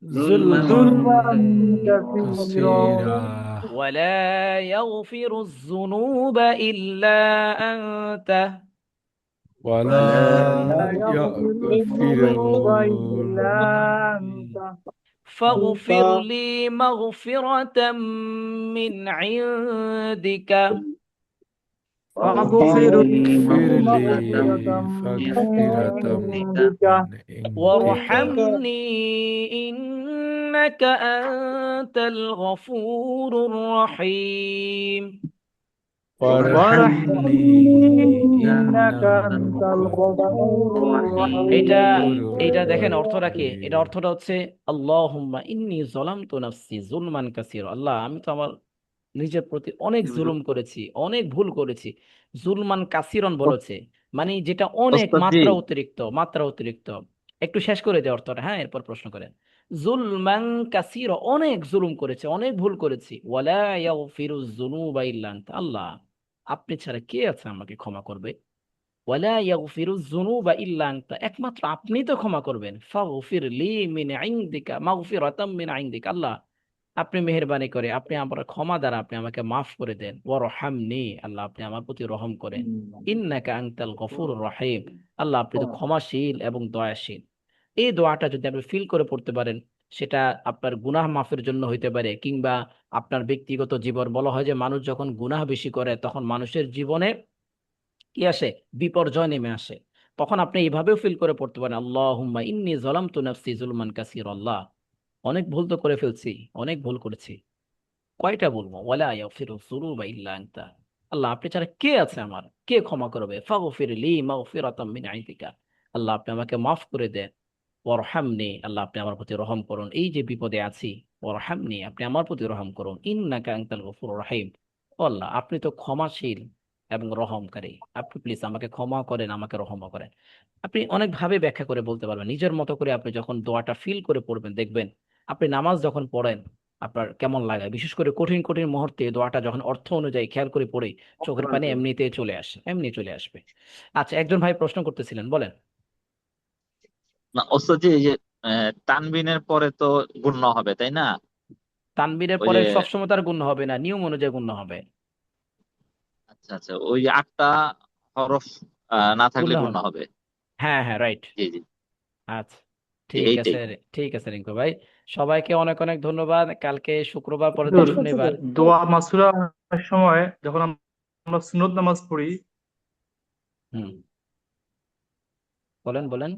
যুলমান যুলমান কাসীরা কাসীরা ولا يغفر الذنوب إلا أنت ওয়ালা لا يغفر الذنوب إلا أنت فاغفر لي مغفرة من عندك فاغفر لي اغفر لي مغفرة من مغفرة عندك من عندك وارحمني إنك أنت الغفور الرحيم وارحمني إنك إنك أنت الغفور এটা الرحيم এটা দেখেন অর্থটা কি। এটা অর্থটা হচ্ছে আল্লাহুম্মা ইন্নী যালামতু নাফসি যুলমান কাসীরা, আল্লাহ আমি তো আমার নিজের প্রতি অনেক জুলুম করেছি, অনেক ভুল করেছি। জুলমান কাসিরন বলেছে, মানে যেটা অনেক ওস্তাদ জি, মাত্রা অতিরিক্ত, মাত্রা অতিরিক্ত। একটু শেষ করে দেয় অর্থটা, হ্যাঁ এরপর প্রশ্ন করেন। জুলমান কাসির, অনেক জুলুম করেছে, অনেক ভুল করেছি। ওয়ালা ইয়াগফিরুজ যুনুবা ইল্লা আনতা, আল্লাহ আপনি ছাড়া কে আছে আমাকে ক্ষমা করবে। ওয়ালা ইয়াগফিরুজ যুনুবা ইল্লা আনতা, একমাত্র আপনিই তো ক্ষমা করবেন। ফাগফির লি মিন ইনদিকা মাগফিরাতাম মিন ইনদিকা, আল্লাহ আপনি মেহেরবানি করে আপনি আমার ক্ষমা দ্বারা আপনি আমাকে মাফ করে দেন। ওয়ারহামনি, আল্লাহ আপনি আমার প্রতি রহম করেন। ইন্নাকা আনতাল গফুরুর রহিম, আল্লাহ আপনি তো ক্ষমাশীল এবং দয়াশীল। এই দোয়াটা যদি আপনি ফিল করে পড়তে পারেন, সেটা আপনার গুনাহ মাফের জন্য হইতে পারে, কিংবা আপনার ব্যক্তিগত জীবন। বলা হয় যে মানুষ যখন গুনাহ বেশি করে তখন মানুষের জীবনে কি আসে, বিপর্যয় নেমে আসে। তখন আপনি এইভাবেও ফিল করে পড়তে পারেন আল্লাহুম্মা ইন্নী যালামতু নাফসি যুলমান কাসীরা, আল্লাহ অনেক ভুল তো করে ফেলছি, অনেক ভুল করেছি। কয়টা বলবো, ওয়ালা ইয়াগফিরু যুনুবা ইল্লা আনতা, আল্লাহ আপনি ছাড়া কে আছে, আমার কে ক্ষমা করবে। ফাগফির লি মাগফিরাতাম মিন ইনদিকা, আল্লাহ আপনি আমাকে মাফ করে দেন। ওয়ারহামনি, আল্লাহ আপনি আমার প্রতি রহম করুন, এই যে বিপদে আছি। ওয়ারহামনি, আপনি আমার প্রতি রহম করুন। ইন্নাকা আনতাল গফুরুর রহিম, ও আল্লাহ আপনি তো ক্ষমাশীল এবং রহমকারী, আপনি প্লিজ আমাকে ক্ষমা করেন, আমাকে রহম করেন। আপনি অনেক ভাবে ব্যাখ্যা করে বলতে পারবেন নিজের মতো করে। আপনি যখন দোয়াটা ফিল করে পড়বেন দেখবেন আপনি নামাজ যখন পড়েন আপনার কেমন লাগে। বিশেষ করে কঠিন কঠিন মুহূর্তে দোয়াটা যখন অর্থ অনুযায়ী খেয়াল করে পড়ে চোখের পানি এমনিতে চলে আসে, এমনি চলে আসবে। আচ্ছা, একজন ভাই প্রশ্ন করতেছিলেন, বলেন। না ওস্তাদ জি, এই যে তানবিনের পরে তো গুণ হবে তাই না? তানবীরের ওই পরে যে সবসময় তার গুণ হবে না, নিয়ম অনুযায়ী গুণ হবে। আচ্ছা আচ্ছা, ওই যে 8টা হরফ না গুণ থাকলে গুণ হবে, হবে। হ্যাঁ হ্যাঁ, রাইট। জি জি, আচ্ছা, ঠিক আছে। এইটাই। ঠিক আছে রিঙ্কু ভাই, সবাইকে অনেক অনেক ধন্যবাদ। কালকে শুক্রবার, পরের দিন হুজুর, শনিবার। দোয়া মাসুরা সময় যখন আমরা সুন্নত নামাজ পড়ি, হুম, বলেন বলেন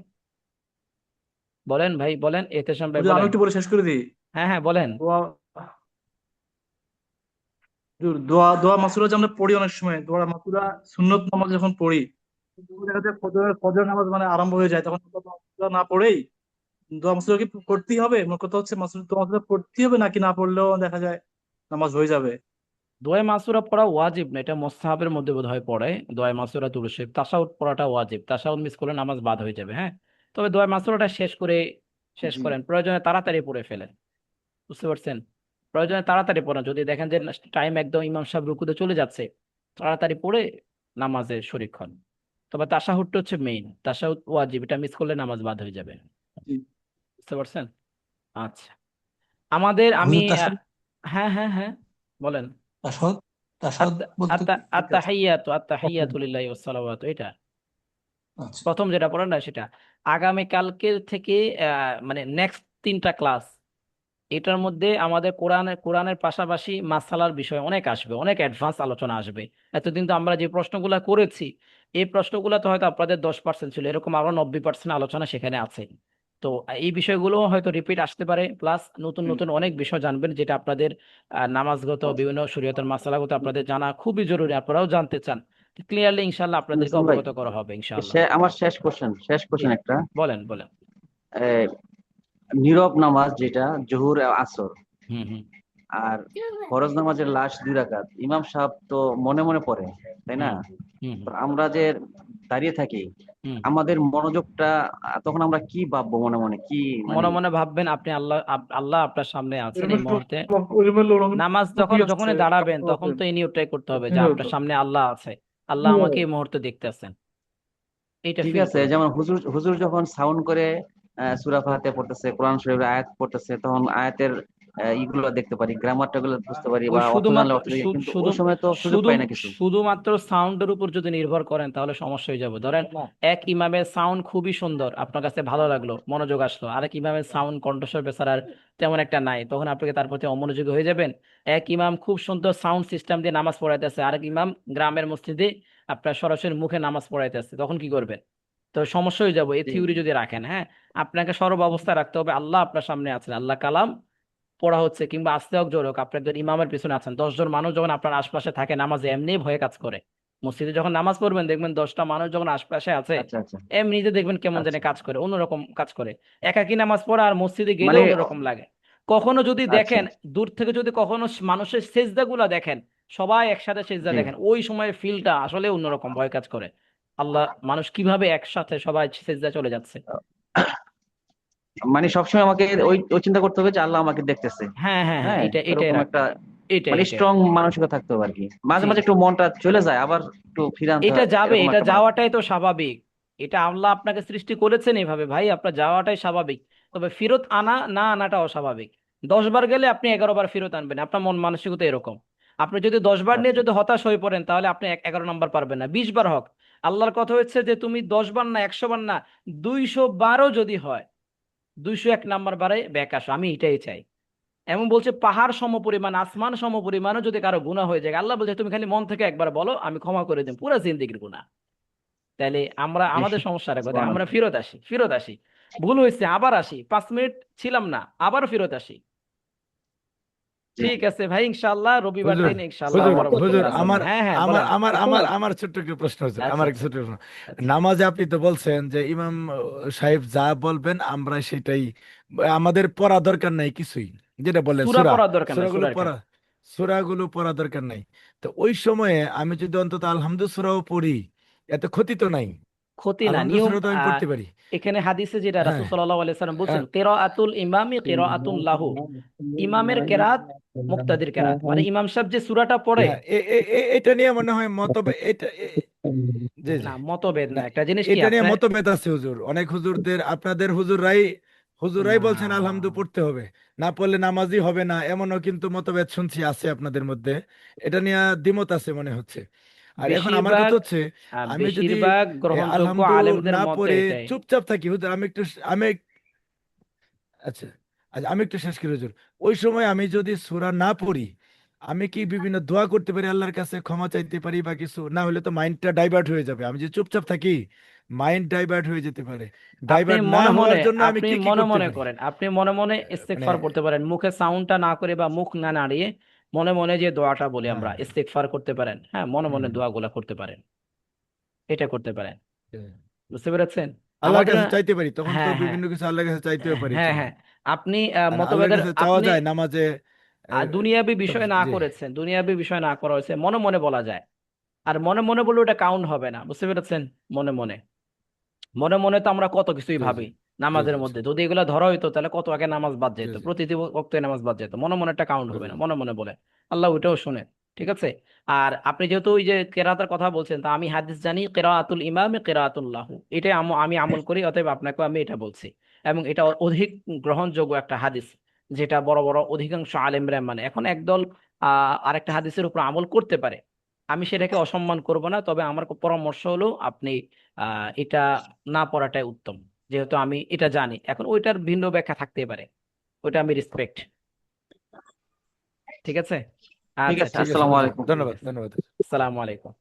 বলেন ভাই বলেন, এহতেশাম ভাই হুজুর আমি বলেন। একটু বলে শেষ করে দিই। হ্যাঁ হ্যাঁ বলেন। দোয়া হুজুর, দোয়া দোয়া মাসুরা যে আমরা পড়ি অনেক সময়, দোয়া মাসুরা সুন্নত নামাজ যখন পড়ি, দেখা যায় ফজর ফজর নামাজ মানে আরম্ভ হয়ে যায়, তখন দোয়া মাসুরা না পড়েই দোয়া মাসুরা কি পড়তেই হবে? আমার কথা হচ্ছে মাসুরা দোয়া মাসুরা পড়তেই হবে নাকি না পড়লেও দেখা যায় নামাজ হয়ে যাবে? দোয়া মাসুরা পড়া ওয়াজিব না, এটা মুস্তাহাবের মধ্যে বোধহয় পড়ে। দোয়া মাসুরা দুরূদ শরীফ, তাশাহুদ পড়াটা ওয়াজিব। তাশাহুদ মিস করলে নামাজ বাদ হয়ে যাবে, হ্যাঁ। তবে দোয়া মাসুরাটা শেষ জি। করেন, প্রয়োজনে তাড়াতাড়ি পড়ে ফেলেন। বুঝতে পারছেন? প্রয়োজনে তাড়াতাড়ি পড়েন, যদি দেখেন যে টাইম একদম ইমাম সাহেব রুকুতে চলে যাচ্ছে, তাড়াতাড়ি পড়ে নামাজে শরীক হন। তবে তাশাহুদটা হচ্ছে মেইন, তাশাহুদ ওয়াজিব, এটা মিস করলে নামাজ বাদ হয়ে যাবে। জি। বুঝতে পারছেন? আচ্ছা, আমি হুজুর তাশাহুদ হ্যাঁ হ্যাঁ হ্যাঁ, বলেন। তাশাহুদ তাশাহুদ বলতে কি ঠিক আছে? আত্তাহিয়াতু লিল্লাহি ওয়াসসালাওয়াতু, এটা আচ্ছা প্রথম যেটা পড়েন না সেটা। আগামীকালকে থেকে মানে নেক্সট 3টা ক্লাস, এটার মধ্যে আমাদের কোরআনের পাশাপাশি মাসালার বিষয় অনেক আসবে, অনেক অ্যাডভান্স আলোচনা আসবে। এতদিন তো আমরা যে প্রশ্নগুলো করেছি, এই প্রশ্নগুলো তো হয়তো আপনাদের 10% ছিল, এরকম আরো 90% আলোচনা সেখানে আছে। তো এই বিষয়গুলো হয়তো রিপিট আসতে পারে, প্লাস নতুন নতুন অনেক বিষয় জানবেন, যেটা আপনাদের নামাজগত বিভিন্ন শরীয়তের মাসালাগত আপনাদের জানা খুবই জরুরি, আপনারাও জানতে চান। ক্লিয়ারলি ইনশাল্লাহ আপনাদেরকে মুসলিম ভাই, অবগত করা হবে ইনশাল্লাহ। আমার শেষ জি, কোশ্চেন একটা। বলেন বলেন। আহ, নীরব নামাজ যেটা জোহর আসর, হুম হুম আর ফরজ নামাজের লাস্ট 2 রাকাত ইমাম সাহেব তো মনে মনে পড়ে, তাই না? হুম হুম তো আমরা যে দাঁড়িয়ে থাকি, হুম আমাদের মনোযোগটা তখন আমরা কি ভাববো মনে মনে, কি মানে? মনে মনে ভাববেন আপনি আল্লাহ আপনার সামনে আছেন এই এলোমেলো মুহূর্তে। এলোমেলো নামাজ টুপি যখনই আছে, দাঁড়াবেন কাপড় তখন আছে, তো এই নিয়তটাই করতে হবে যে এলোমেলো। আপনার সামনে আল্লাহ আছে, আল্লাহ আমাকে এই মুহূর্তে দেখতেছেন, এইটা ঠিক ফিল আছে, করবেন। যেমন হুজুর হুজুর যখন সাউন্ড করে সূরা ফাতিহা পড়তেছে, কোরআন শরীফের আয়াত পড়তেছে, তখন আয়াতের ইগুলো দেখতে পারি, গ্রামারটা গুলো বুঝতে পারি, ওই বা অর্থ জানলে শুধুমাত্র অর্থ দেখি, শু- কিন্তু শুধু ওই সময় তো সুযোগ শুধু পাই না কিছু। শুধুমাত্র সাউন্ডের উপর যদি নির্ভর করেন তাহলে সমস্যা হয়ে যাবে। ধরেন এক ইমামের সাউন্ড খুবই সুন্দর, আপনার কাছে ভালো লাগলো, মনোযোগ আসলো, আরেক ইমামের সাউন্ড কণ্ঠস্বর বেচারার তেমন একটা নাই, তখন আপনাকে তার প্রতি অমনোযোগী হয়ে যাবেন। এক ইমাম খুব সুন্দর সাউন্ড সিস্টেম দিয়ে নামাজ পড়াইতেছে, আরেক ইমাম গ্রামের মসজিদে আপনার সরাসরি মুখে নামাজ পড়াইতেছে, তখন কি করবেন? তো সমস্যা হয়ে যাবে এই জি, থিওরি যদি রাখেন। হ্যাঁ, আপনাকে সর্ব অবস্থায় রাখতে হবে আল্লাহ আপনার সামনে আছেন, আল্লাহ কালাম পড়া হচ্ছে, কিংবা আস্তে হোক জোরে হোক আপনি একজন ইমামের পিছনে আছেন, 10 জন মানুষ যখন আপনার আশপাশে থাকে নামাজে, এমনি ভয়ে কাজ করে। মসজিদে যখন নামাজ পড়বেন দেখবেন 10টা মানুষ যখন আশপাশে আছে, আচ্ছা আচ্ছা এমনিতে দেখবেন কেমন জানি আচ্ছা, কাজ করে, অন্যরকম কাজ করে। একাকী নামাজ পড়া আর মসজিদে গেলে মানে অন্যরকম লাগে। কখনো যদি আচ্ছা দেখেন, দূর থেকে যদি কখনো মানুষের সেজদা গুলা দেখেন, সবাই একসাথে সেজদা জি, দেখেন, ওই সময়ের ফিলটা আসলে অন্যরকম, ভয় কাজ করে। আল্লাহ, মানুষ কিভাবে একসাথে সবাই সেজদা চলে যাচ্ছে। মানে সবসময় আমাকে ওই ওই চিন্তা করতে হবে যে আল্লাহ আমাকে দেখতেছে। হ্যাঁ হ্যাঁ হ্যাঁ, হ্যাঁ, এটাই এরকম একটা রাখবেন, এটাই মানে এটাই। স্ট্রং মানসিকতা থাকতে হবে আর কি। মাঝে জি, মাঝে একটু মনটা চলে যায়, আবার একটু ফিরে আনতে এটা হয়, যাবে, এরকম এটা একটা ব্যাপার। যাওয়াটাই তো স্বাভাবিক। এটা আল্লাহ আপনাকে সৃষ্টি করেছেন এইভাবে ভাই, আপনার যাওয়াটাই স্বাভাবিক। তবে ফেরত আনা না আনাটা অস্বাভাবিক। 10 বার গেলে আপনি 11 বার ফেরত আনবেন, আপনার মন মানসিকতা এরকম। আপনি যদি 10 বার নিয়ে আচ্ছা যদি হতাশ হয়ে পড়েন তাহলে আপনি 11 নম্বর পারবেন না, 20 বার হোক। আল্লাহর কথা হচ্ছে যে তুমি 10 বার না, 100 বার না, 200 বারও যদি হয়, 201 নম্বর বারে ব্যাক আসো, আমি এটাই চাই। এমন বলছে পাহাড় সমপরিমাণ, আসমান সমপরিমাণও যদি কারো গুনাহ হয়ে যায়, আল্লাহ বলছে তুমি খালি মন থেকে একবার বলো, আমি ক্ষমা করে দিই পুরো জিন্দেগির গুনাহ। তাইলে আমরা, জি, আমাদের সমস্যাটা কোথায়? আমরা সুবহানাল্লাহ। ফিরত আসি, ভুল হয়েছে আবার আসি, 5 মিনিট ছিলাম না আবার ফিরত আসি। জি, ঠিক আছে ভাই, ইনশাআল্লাহ রবিবার হুজুর দিন ইনশাআল্লাহ হুজুর পরবর্তী হুজুর ক্লাস হবে। আমার হ্যাঁ হ্যাঁ আমার বলেন। আমার আমার আমার ছোট্ট একটা প্রশ্ন, হুজুর আচ্ছা আমার একটা আচ্ছা ছোট্ট প্রশ্ন। আচ্ছা। নামাজে আপনি তো বলছেন যে ইমাম সাহেব যা বলবেন আমরা সেটাই, আমাদের পড়া দরকার নাই কিছুই, যেটা বললেন সূরা সূরা, পড়ার দরকার নাই, সূরাগুলো সূরার কেন? পড়া, সূরাগুলো পড়া দরকার নাই। তো ওই সময়ে আমি যদি অন্তত আলহামদু সূরাও পড়ি, এত ক্ষতি তো নাই। ক্ষতি না, আলহামদু নিয়ম। সূরা তো আমি পড়তে পারি। এখানে হাদিসে যেটা হ্যাঁ রাসূল সাল্লাল্লাহু আলাইহি সাল্লাম বলছেন, হ্যাঁ, কিরাআতুল ইমামি কিরাআতুন লাহু, ইমামের কেরাত মুক্তাদির কেরাত, মানে ইমাম সাহেব যে সূরাটা পড়ে। হ্যাঁ, এটা নিয়ে মনে হয় মতভেদ, জি জি, না, মতভেদ না না, একটা জিনিস কি এটা নিয়ে আপনার। মতভেদ আছে হুজুর, অনেক হুজুরদের, আপনাদের হুজুরাই না, বলছেন আলহামদু পড়তে হবে, না পড়লে নামাজি হবে না, এমনও কিন্তু মতভেদ শুনছি আছে আপনাদের মধ্যে। এটা নিয়ে দ্বিমত আছে মনে হচ্ছে। আর এখন আমার বেশিরভাগ কথা হচ্ছে, আমি যদি বেশিরভাগ গ্রহণযোগ্য আলহামদু আলেমদের না মতে পড়ে এটাই। চুপচাপ থাকি হুজুর, আমি আচ্ছা, আচ্ছা আমি একটু শেষ করি হুজুর। ওই সময় আমি যদি সূরা না পড়ি, আমি কি বিভিন্ন দোয়া করতে পারি, আল্লাহর কাছে ক্ষমা চাইতে পারি বা কিছু? না হলে তো মাইন্ডটা ডাইভার্ট হয়ে যাবে, আমি যে চুপচাপ থাকি মাইন্ড ডাইভার্ট হয়ে যেতে পারে। আপনি ডাইভার্ট না মনে মনে হওয়ার জন্য আমি আপনি কি কি মনে করতে মনে পারি? করেন, আপনি মনে মনে মানে ইস্তেগফার করতে পারেন, মুখে সাউন্ডটা না করে বা মুখ না নাড়িয়ে মনে মনে যে দোয়াটা বলি হ্যাঁ আমরা, ইস্তেগফার করতে পারেন। হ্যাঁ, মনে মনে হুম, দোয়াগুলা করতে পারেন, এটা করতে পারেন। হ্যাঁ। বুঝতে পেরেছেন আল্লাহর আমাদের। কাছে চাইতে পারি, তখন তো হ্যাঁ হ্যাঁ বিভিন্ন কিছু আল্লাহর কাছে চাইতেও পারি হ্যাঁ তো। হ্যাঁ, আপনি আর আল্লাহর মতভেদের কাছে চাওয়া আপনি যায় নামাজে, দুনিয়াবী বিষয় না জি করেছেন, দুনিয়াবী বিষয় না করা হয়েছে, মনে মনে বলা যায়। আর মনে মনে বললে ওটা কাউন্ট হবে না, বুঝতে পেরেছেন? মনে মনে, মনে মনে তো আমরা কত কিছুই জি জি ভাবি জি নামাজের জি জি মধ্যে, যদি এগুলো ধরা হইতো তাহলে কত আগে নামাজ বাদ জি যেত, জি প্রতিটি ওয়াক্তে নামাজ বাদ যেত। মনে মনে একটা কাউন্ট হবে জি না, মনে মনে বলে আল্লাহ ওইটাও শুনে। ঠিক আছে। আর আপনি যেহেতু ওই যে কেরাতের কথা বলছেন, তা আমি হাদিস জানি, কেরাআতুল ইমাম কেরাআতুল্লাহু, এটাই আমি আমল করি, অতএব আপনাকে আমি এটা বলছি। এবং এটা অধিক গ্রহণযোগ্য একটা হাদিস, যেটা বড় বড় অধিকাংশ আলেমরা মানে। এখন একদল আরেকটা হাদিসের উপর আমল করতে পারে, আমি সেটাকে অসম্মান করব না, তবে আমার পরামর্শ হলো আপনি এটা না পড়াটাই উত্তম, যেহেতু আমি এটা জানি। এখন ওইটার ভিন্ন ব্যাখ্যা থাকতেই পারে, ওইটা আমি রেসপেক্ট। ঠিক আছে? ঠিক আচ্ছা আছে, ঠিক আছে, আসসালামু হুজুর, আলাইকুম। ধন্যবাদ ধন্যবাদ। আসসালামু আলাইকুম।